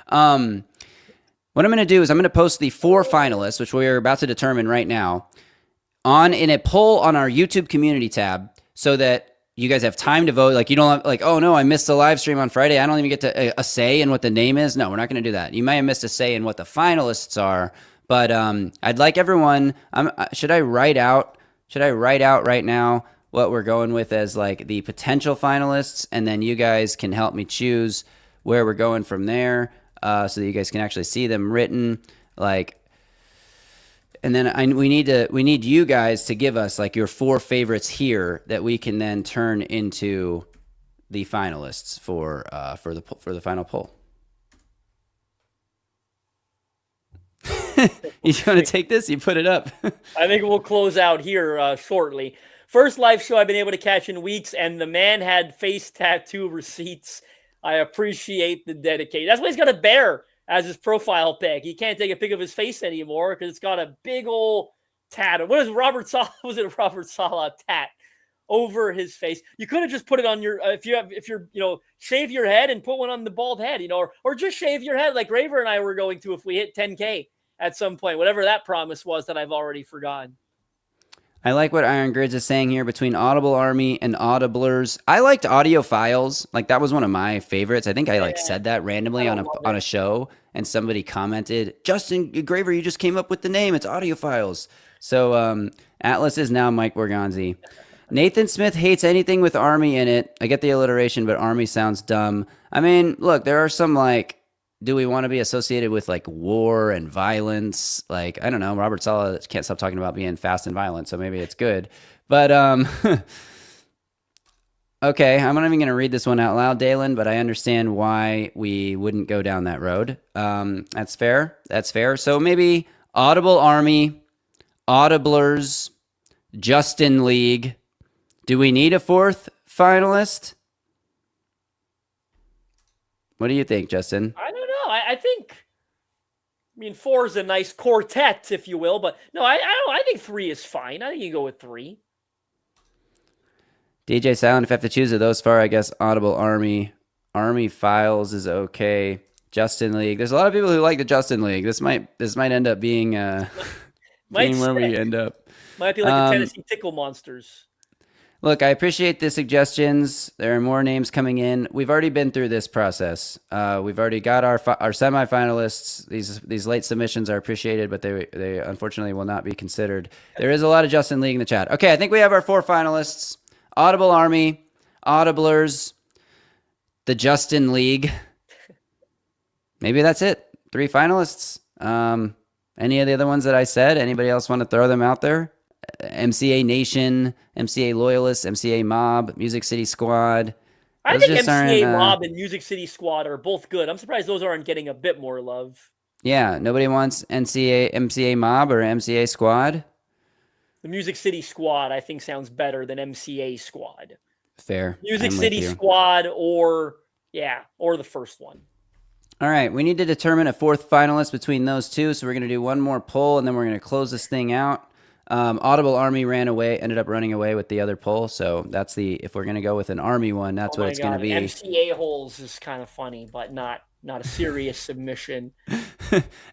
[SPEAKER 4] What I'm going to do is I'm going to post the 4 finalists, which we are about to determine right now, in a poll on our YouTube community tab so that you guys have time to vote. Like, you don't have, like, oh no, I missed the live stream on Friday. I don't even get to a say in what the name is. No, we're not going to do that. You might have missed a say in what the finalists are, but I'd like everyone. Should I write out right now what we're going with as like the potential finalists, and then you guys can help me choose where we're going from there, so that you guys can actually see them written, like. And then we need you guys to give us like your 4 favorites here that we can then turn into the finalists for the final poll. You want to take this? You put it up.
[SPEAKER 5] I think we'll close out here shortly. First live show I've been able to catch in weeks, and the man had face tattoo receipts. I appreciate the dedication. That's why he's got a bear as his profile pic. He can't take a pic of his face anymore because it's got a big old tat. What is Robert Saleh? Was it a Robert Saleh tat over his face? You could have just put it on your if you're shave your head and put one on the bald head, or just shave your head like Graver and I were going to if we hit 10K at some point, whatever that promise was that I've already forgotten.
[SPEAKER 4] I like what Iron Grids is saying here between Audible Army and Audiblers. I liked Audio Files. Like, that was one of my favorites. I think I said that randomly on a show, and somebody commented, Justin Graver, you just came up with the name. It's Audio Files. So Atlas is now Mike Borgonzi. Nathan Smith hates anything with Army in it. I get the alliteration, but Army sounds dumb. I mean, look, there are some, like, do we want to be associated with, like, war and violence? Like, I don't know. Robert Saleh can't stop talking about being fast and violent, so maybe it's good. But, okay, I'm not even going to read this one out loud, Dalen, but I understand why we wouldn't go down that road. That's fair. That's fair. So maybe Audible Army, Audiblers, Justin League. Do we need a fourth finalist? What do you think, Justin?
[SPEAKER 5] I don't know. I think, 4 is a nice quartet, if you will, but no, I think 3 is fine. I think you can go with 3.
[SPEAKER 4] DJ Silent, if I have to choose of those far, I guess Audible Army. Army Files is okay. Justin League. There's a lot of people who like the Justin League. This might end up being being where we end up.
[SPEAKER 5] Might be like the Tennessee Tickle Monsters.
[SPEAKER 4] Look, I appreciate the suggestions. There are more names coming in. We've already been through this process. We've already got our semifinalists. These late submissions are appreciated, but they unfortunately will not be considered. There is a lot of Justin League in the chat. Okay, I think we have our 4 finalists. Audible Army, Audiblers, the Justin League. Maybe that's it. 3 finalists. Any of the other ones that I said? Anybody else want to throw them out there? MCA Nation, MCA Loyalists, MCA Mob, Music City Squad.
[SPEAKER 5] I think MCA Mob and Music City Squad are both good. I'm surprised those aren't getting a bit more love.
[SPEAKER 4] Yeah, nobody wants MCA Mob or MCA Squad.
[SPEAKER 5] The Music City Squad, I think, sounds better than MCA Squad.
[SPEAKER 4] Fair.
[SPEAKER 5] Music City Squad or the first one.
[SPEAKER 4] All right, we need to determine a 4th finalist between those two, so we're going to do one more poll, and then we're going to close this thing out. Audible Army ended up running away with the other poll, so that's if we're going to go with an Army one, that's what it's going to be.
[SPEAKER 5] MCA holes is kind of funny, but not a serious submission.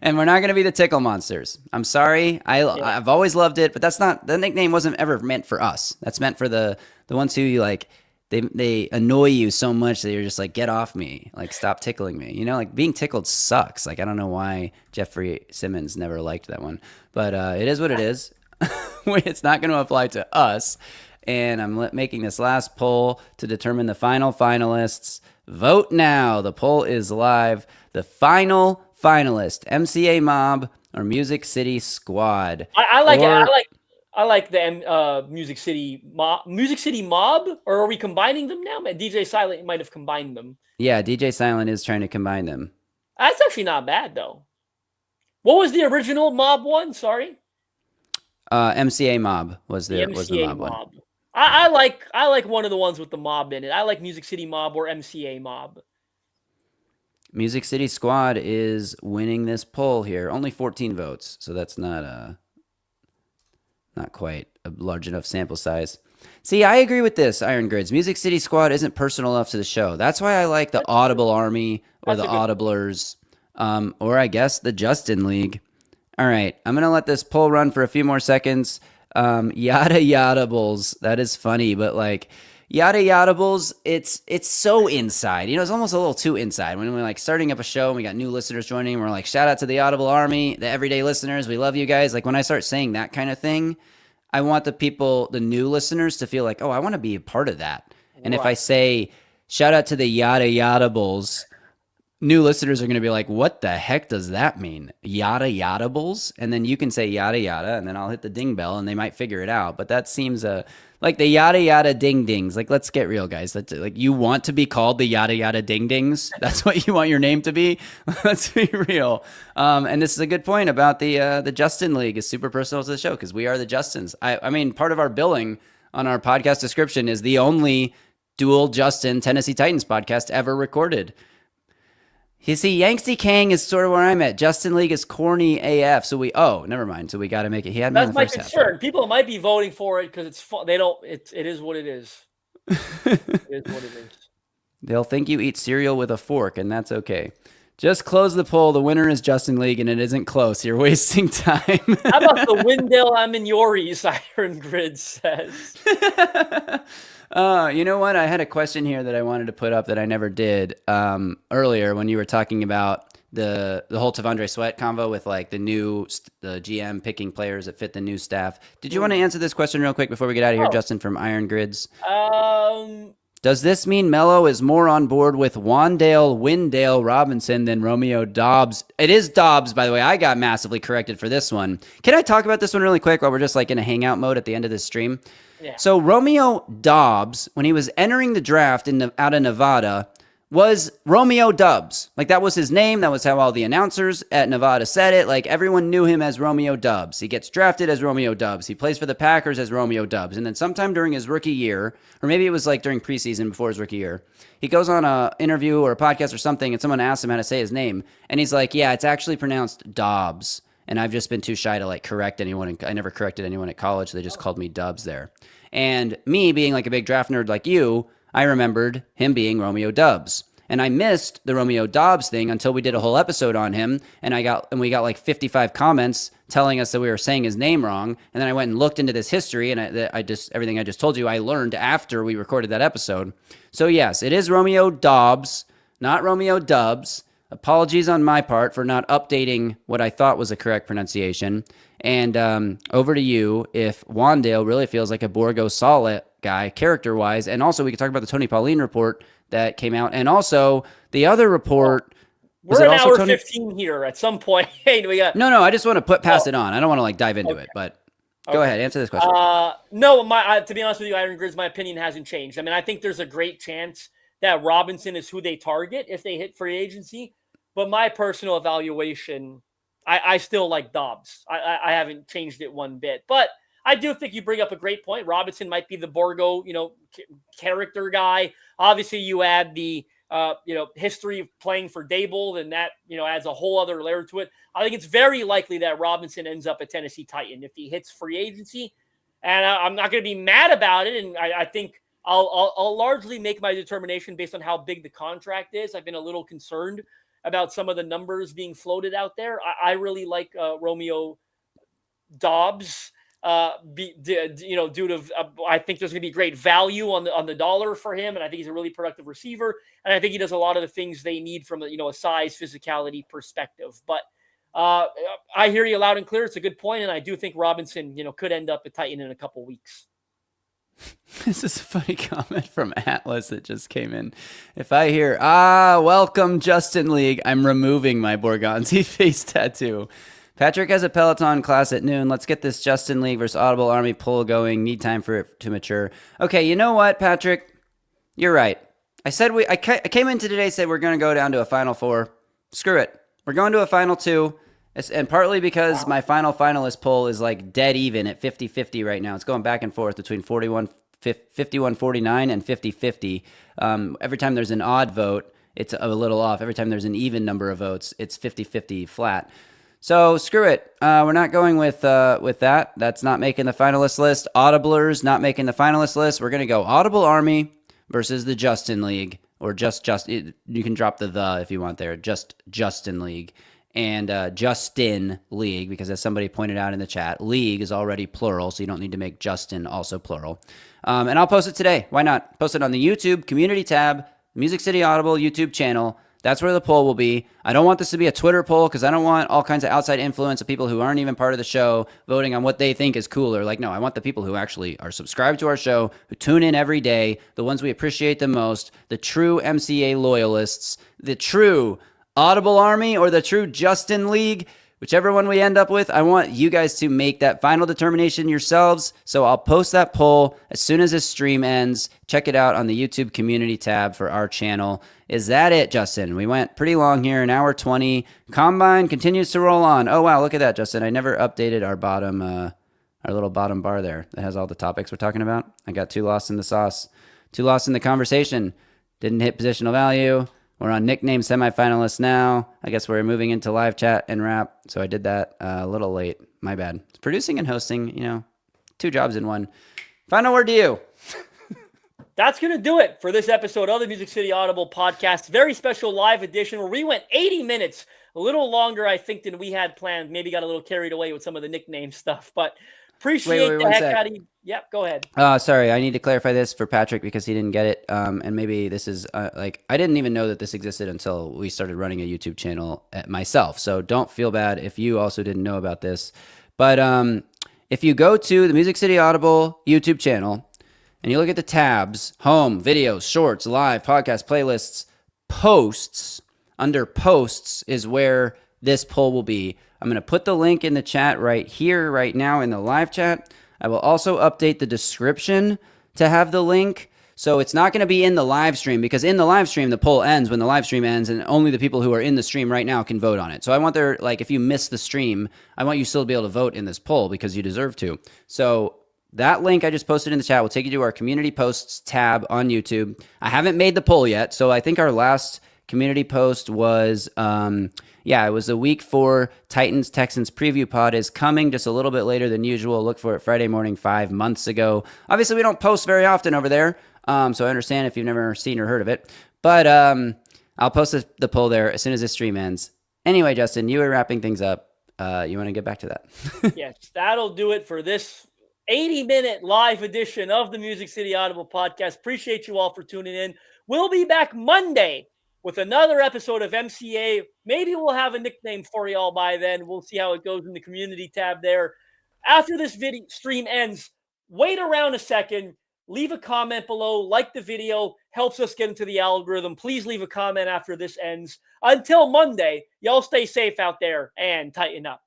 [SPEAKER 4] And we're not going to be the Tickle Monsters. I'm sorry. I've always loved it, but the nickname wasn't ever meant for us. That's meant for the ones who like they annoy you so much that you're just like, get off me, like stop tickling me. Like being tickled sucks. Like I don't know why Jeffrey Simmons never liked that one, but it is what it is. It's not going to apply to us. And I'm making this last poll to determine the final finalists. Vote now. The poll is live. The final finalist, MCA Mob or Music City Squad.
[SPEAKER 5] I like it. I like the Music City Mob. Or are we combining them now? DJ Silent might have combined them.
[SPEAKER 4] Yeah, DJ Silent is trying to combine them.
[SPEAKER 5] That's actually not bad, though. What was the original Mob one? Sorry.
[SPEAKER 4] MCA Mob was the mob one.
[SPEAKER 5] I like one of the ones with the mob in it. I like Music City Mob or MCA Mob.
[SPEAKER 4] Music City Squad is winning this poll here. Only 14 votes, so that's not quite a large enough sample size. See, I agree with this, Iron Grids. Music City Squad isn't personal enough to the show. That's why I like the Audible Army or the Audiblers, or I guess the Justin League. All right, I'm going to let this poll run for a few more seconds. Yada Yadables. That is funny, but like Yada Yadables, it's so inside. It's almost a little too inside. When we're like starting up a show and we got new listeners joining, we're like, shout out to the Audible Army, the everyday listeners. We love you guys. Like when I start saying that kind of thing, I want the new listeners to feel like, oh, I want to be a part of that. And if I say shout out to the Yada Yadables, new listeners are going to be like, what the heck does that mean? Yada yadables? And then you can say yada yada, and then I'll hit the ding bell, and they might figure it out. But that seems like the yada yada ding dings. Like, let's get real, guys. That's like, you want to be called the yada yada ding dings? That's what you want your name to be? Let's be real. And this is a good point about the Justin League is super personal to the show because we are the Justins. I mean, part of our billing on our podcast description is the only dual Justin Tennessee Titans podcast ever recorded. You see, Yanksy Kang is sort of where I'm at. Justin League is corny AF. So never mind. So we got to make it. He had me in the first half.
[SPEAKER 5] That's my concern. People might be voting for it because it's fun. They don't. It is what it is. It is what it is.
[SPEAKER 4] They'll think you eat cereal with a fork, and that's okay. Just close the poll. The winner is Justin League, and it isn't close. You're wasting time.
[SPEAKER 5] How about the Wendell Aminiori's Iron Grid says?
[SPEAKER 4] You know what? I had a question here that I wanted to put up that I never did earlier when you were talking about the whole Tavondre Sweat convo with like the GM picking players that fit the new staff. Did you want to answer this question real quick before we get out of here, Justin, from Iron Grids? Does this mean Melo is more on board with Wendell Robinson than Romeo Doubs? It is Dobbs, by the way. I got massively corrected for this one. Can I talk about this one really quick while we're just like in a hangout mode at the end of this stream?
[SPEAKER 5] Yeah.
[SPEAKER 4] So Romeo Doubs, when he was entering the draft out of Nevada, was Romeo Dubs. Like, that was his name. That was how all the announcers at Nevada said it. Like, everyone knew him as Romeo Dubs. He gets drafted as Romeo Dubs. He plays for the Packers as Romeo Dubs. And then sometime during his rookie year, or maybe it was like during preseason before his rookie year, he goes on a interview or a podcast or something, and someone asks him how to say his name. And he's like, yeah, it's actually pronounced Dobbs. And I've just been too shy to like correct anyone. I never corrected anyone at college. So they just called me Dubs there. And me being like a big draft nerd like you, I remembered him being Romeo Dubs. And I missed the Romeo Dobbs thing until we did a whole episode on him. And we got like 55 comments telling us that we were saying his name wrong. And then I went and looked into this history, and everything I just told you, I learned after we recorded that episode. So yes, it is Romeo Dobbs, not Romeo Dubs. Apologies on my part for not updating what I thought was a correct pronunciation. And over to you if Wandale really feels like a Borgo Solid guy character-wise. And also we could talk about the Tony Pauline report that came out. And also the other report.
[SPEAKER 5] We're an hour 15 here at some point. Hey, we got
[SPEAKER 4] No, I just want to pass it on. I don't want to like dive into it, but go ahead, answer this question.
[SPEAKER 5] No, to be honest with you, Iron Grids, my opinion hasn't changed. I mean, I think there's a great chance that Robinson is who they target if they hit free agency. But my personal evaluation, I still like Dobbs. I haven't changed it one bit. But I do think you bring up a great point. Robinson might be the Borgo, character guy. Obviously, you add the, history of playing for Dable, and that, adds a whole other layer to it. I think it's very likely that Robinson ends up a Tennessee Titan if he hits free agency. And I'm not going to be mad about it. And I think I'll largely make my determination based on how big the contract is. I've been a little concerned about some of the numbers being floated out there. I really like Romeo Dobbs. Due to I think there's going to be great value on the dollar for him, and I think he's a really productive receiver, and I think he does a lot of the things they need from a size, physicality perspective. But I hear you loud and clear. It's a good point, and I do think Robinson, could end up a Titan in a couple weeks.
[SPEAKER 4] This is a funny comment from Atlas that just came in. If I hear, welcome Justin League, I'm removing my Borgonzi face tattoo. Patrick has a Peloton class at noon. Let's get this Justin League versus Audible Army poll going. Need time for it to mature. Okay, you know what, Patrick? You're right. I came into today said we're going to go down to a Final Four. Screw it. We're going to a Final Two. And partly because my final finalist poll is like dead even at 50-50 right now. It's going back and forth between 51-49 and 50-50. Every time there's an odd vote, it's a little off. Every time there's an even number of votes, it's 50-50 flat. So screw it. We're not going with that. That's not making the finalist list. Audiblers not making the finalist list. We're going to go Audible Army versus the Justin League, or just you can drop the if you want there. Just Justin League. And Justin League, because as somebody pointed out in the chat, League is already plural, so you don't need to make Justin also plural. And I'll post it today. Why not? Post it on the YouTube community tab, Music City Audible YouTube channel. That's where the poll will be. I don't want this to be a Twitter poll because I don't want all kinds of outside influence of people who aren't even part of the show voting on what they think is cooler. Like, no, I want the people who actually are subscribed to our show, who tune in every day, the ones we appreciate the most, the true MCA loyalists, the true Audible Army or the True Justin League. Whichever one we end up with, I want you guys to make that final determination yourselves. So I'll post that poll as soon as this stream ends. Check it out on the YouTube community tab for our channel. Is that it, Justin? We went pretty long here, an hour 20. Combine continues to roll on. Oh, wow, look at that, Justin. I never updated our bottom, our little bottom bar there that has all the topics we're talking about. I got too lost in the sauce, too lost in the conversation. Didn't hit positional value. We're on nickname semifinalists now. I guess we're moving into live chat and rap. So I did that a little late. My bad. Producing and hosting, 2 jobs in one. Final word to you.
[SPEAKER 5] That's going to do it for this episode of the Music City Audible podcast. Very special live edition where we went 80 minutes, a little longer, I think, than we had planned. Maybe got a little carried away with some of the nickname stuff, but appreciate the heck out of you. Yep, go ahead.
[SPEAKER 4] Sorry, I need to clarify this for Patrick because he didn't get it. And maybe this is I didn't even know that this existed until we started running a YouTube channel myself. So don't feel bad if you also didn't know about this. But if you go to the Music City Audible YouTube channel and you look at the tabs, home, videos, shorts, live, podcast, playlists, posts, under posts is where this poll will be. I'm going to put the link in the chat right here, right now in the live chat. I will also update the description to have the link. So it's not going to be in the live stream because in the live stream, the poll ends when the live stream ends and only the people who are in the stream right now can vote on it. So I want if you miss the stream, I want you still to be able to vote in this poll because you deserve to. So that link I just posted in the chat will take you to our community posts tab on YouTube. I haven't made the poll yet. So I think our last community post was, it was the week 4 Titans-Texans preview pod is coming just a little bit later than usual. Look for it Friday morning 5 months ago. Obviously, we don't post very often over there, so I understand if you've never seen or heard of it. But I'll post the poll there as soon as this stream ends. Anyway, Justin, you were wrapping things up. You want to get back to that?
[SPEAKER 5] Yes, that'll do it for this 80-minute live edition of the Music City Audible podcast. Appreciate you all for tuning in. We'll be back Monday with another episode of MCA. Maybe we'll have a nickname for y'all by then. We'll see how it goes in the community tab there. After this video stream ends, wait around a second, leave a comment below, like the video, helps us get into the algorithm. Please leave a comment after this ends. Until Monday, y'all stay safe out there and tighten up.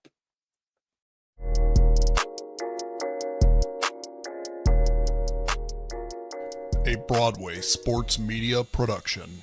[SPEAKER 6] A Broadway sports media production.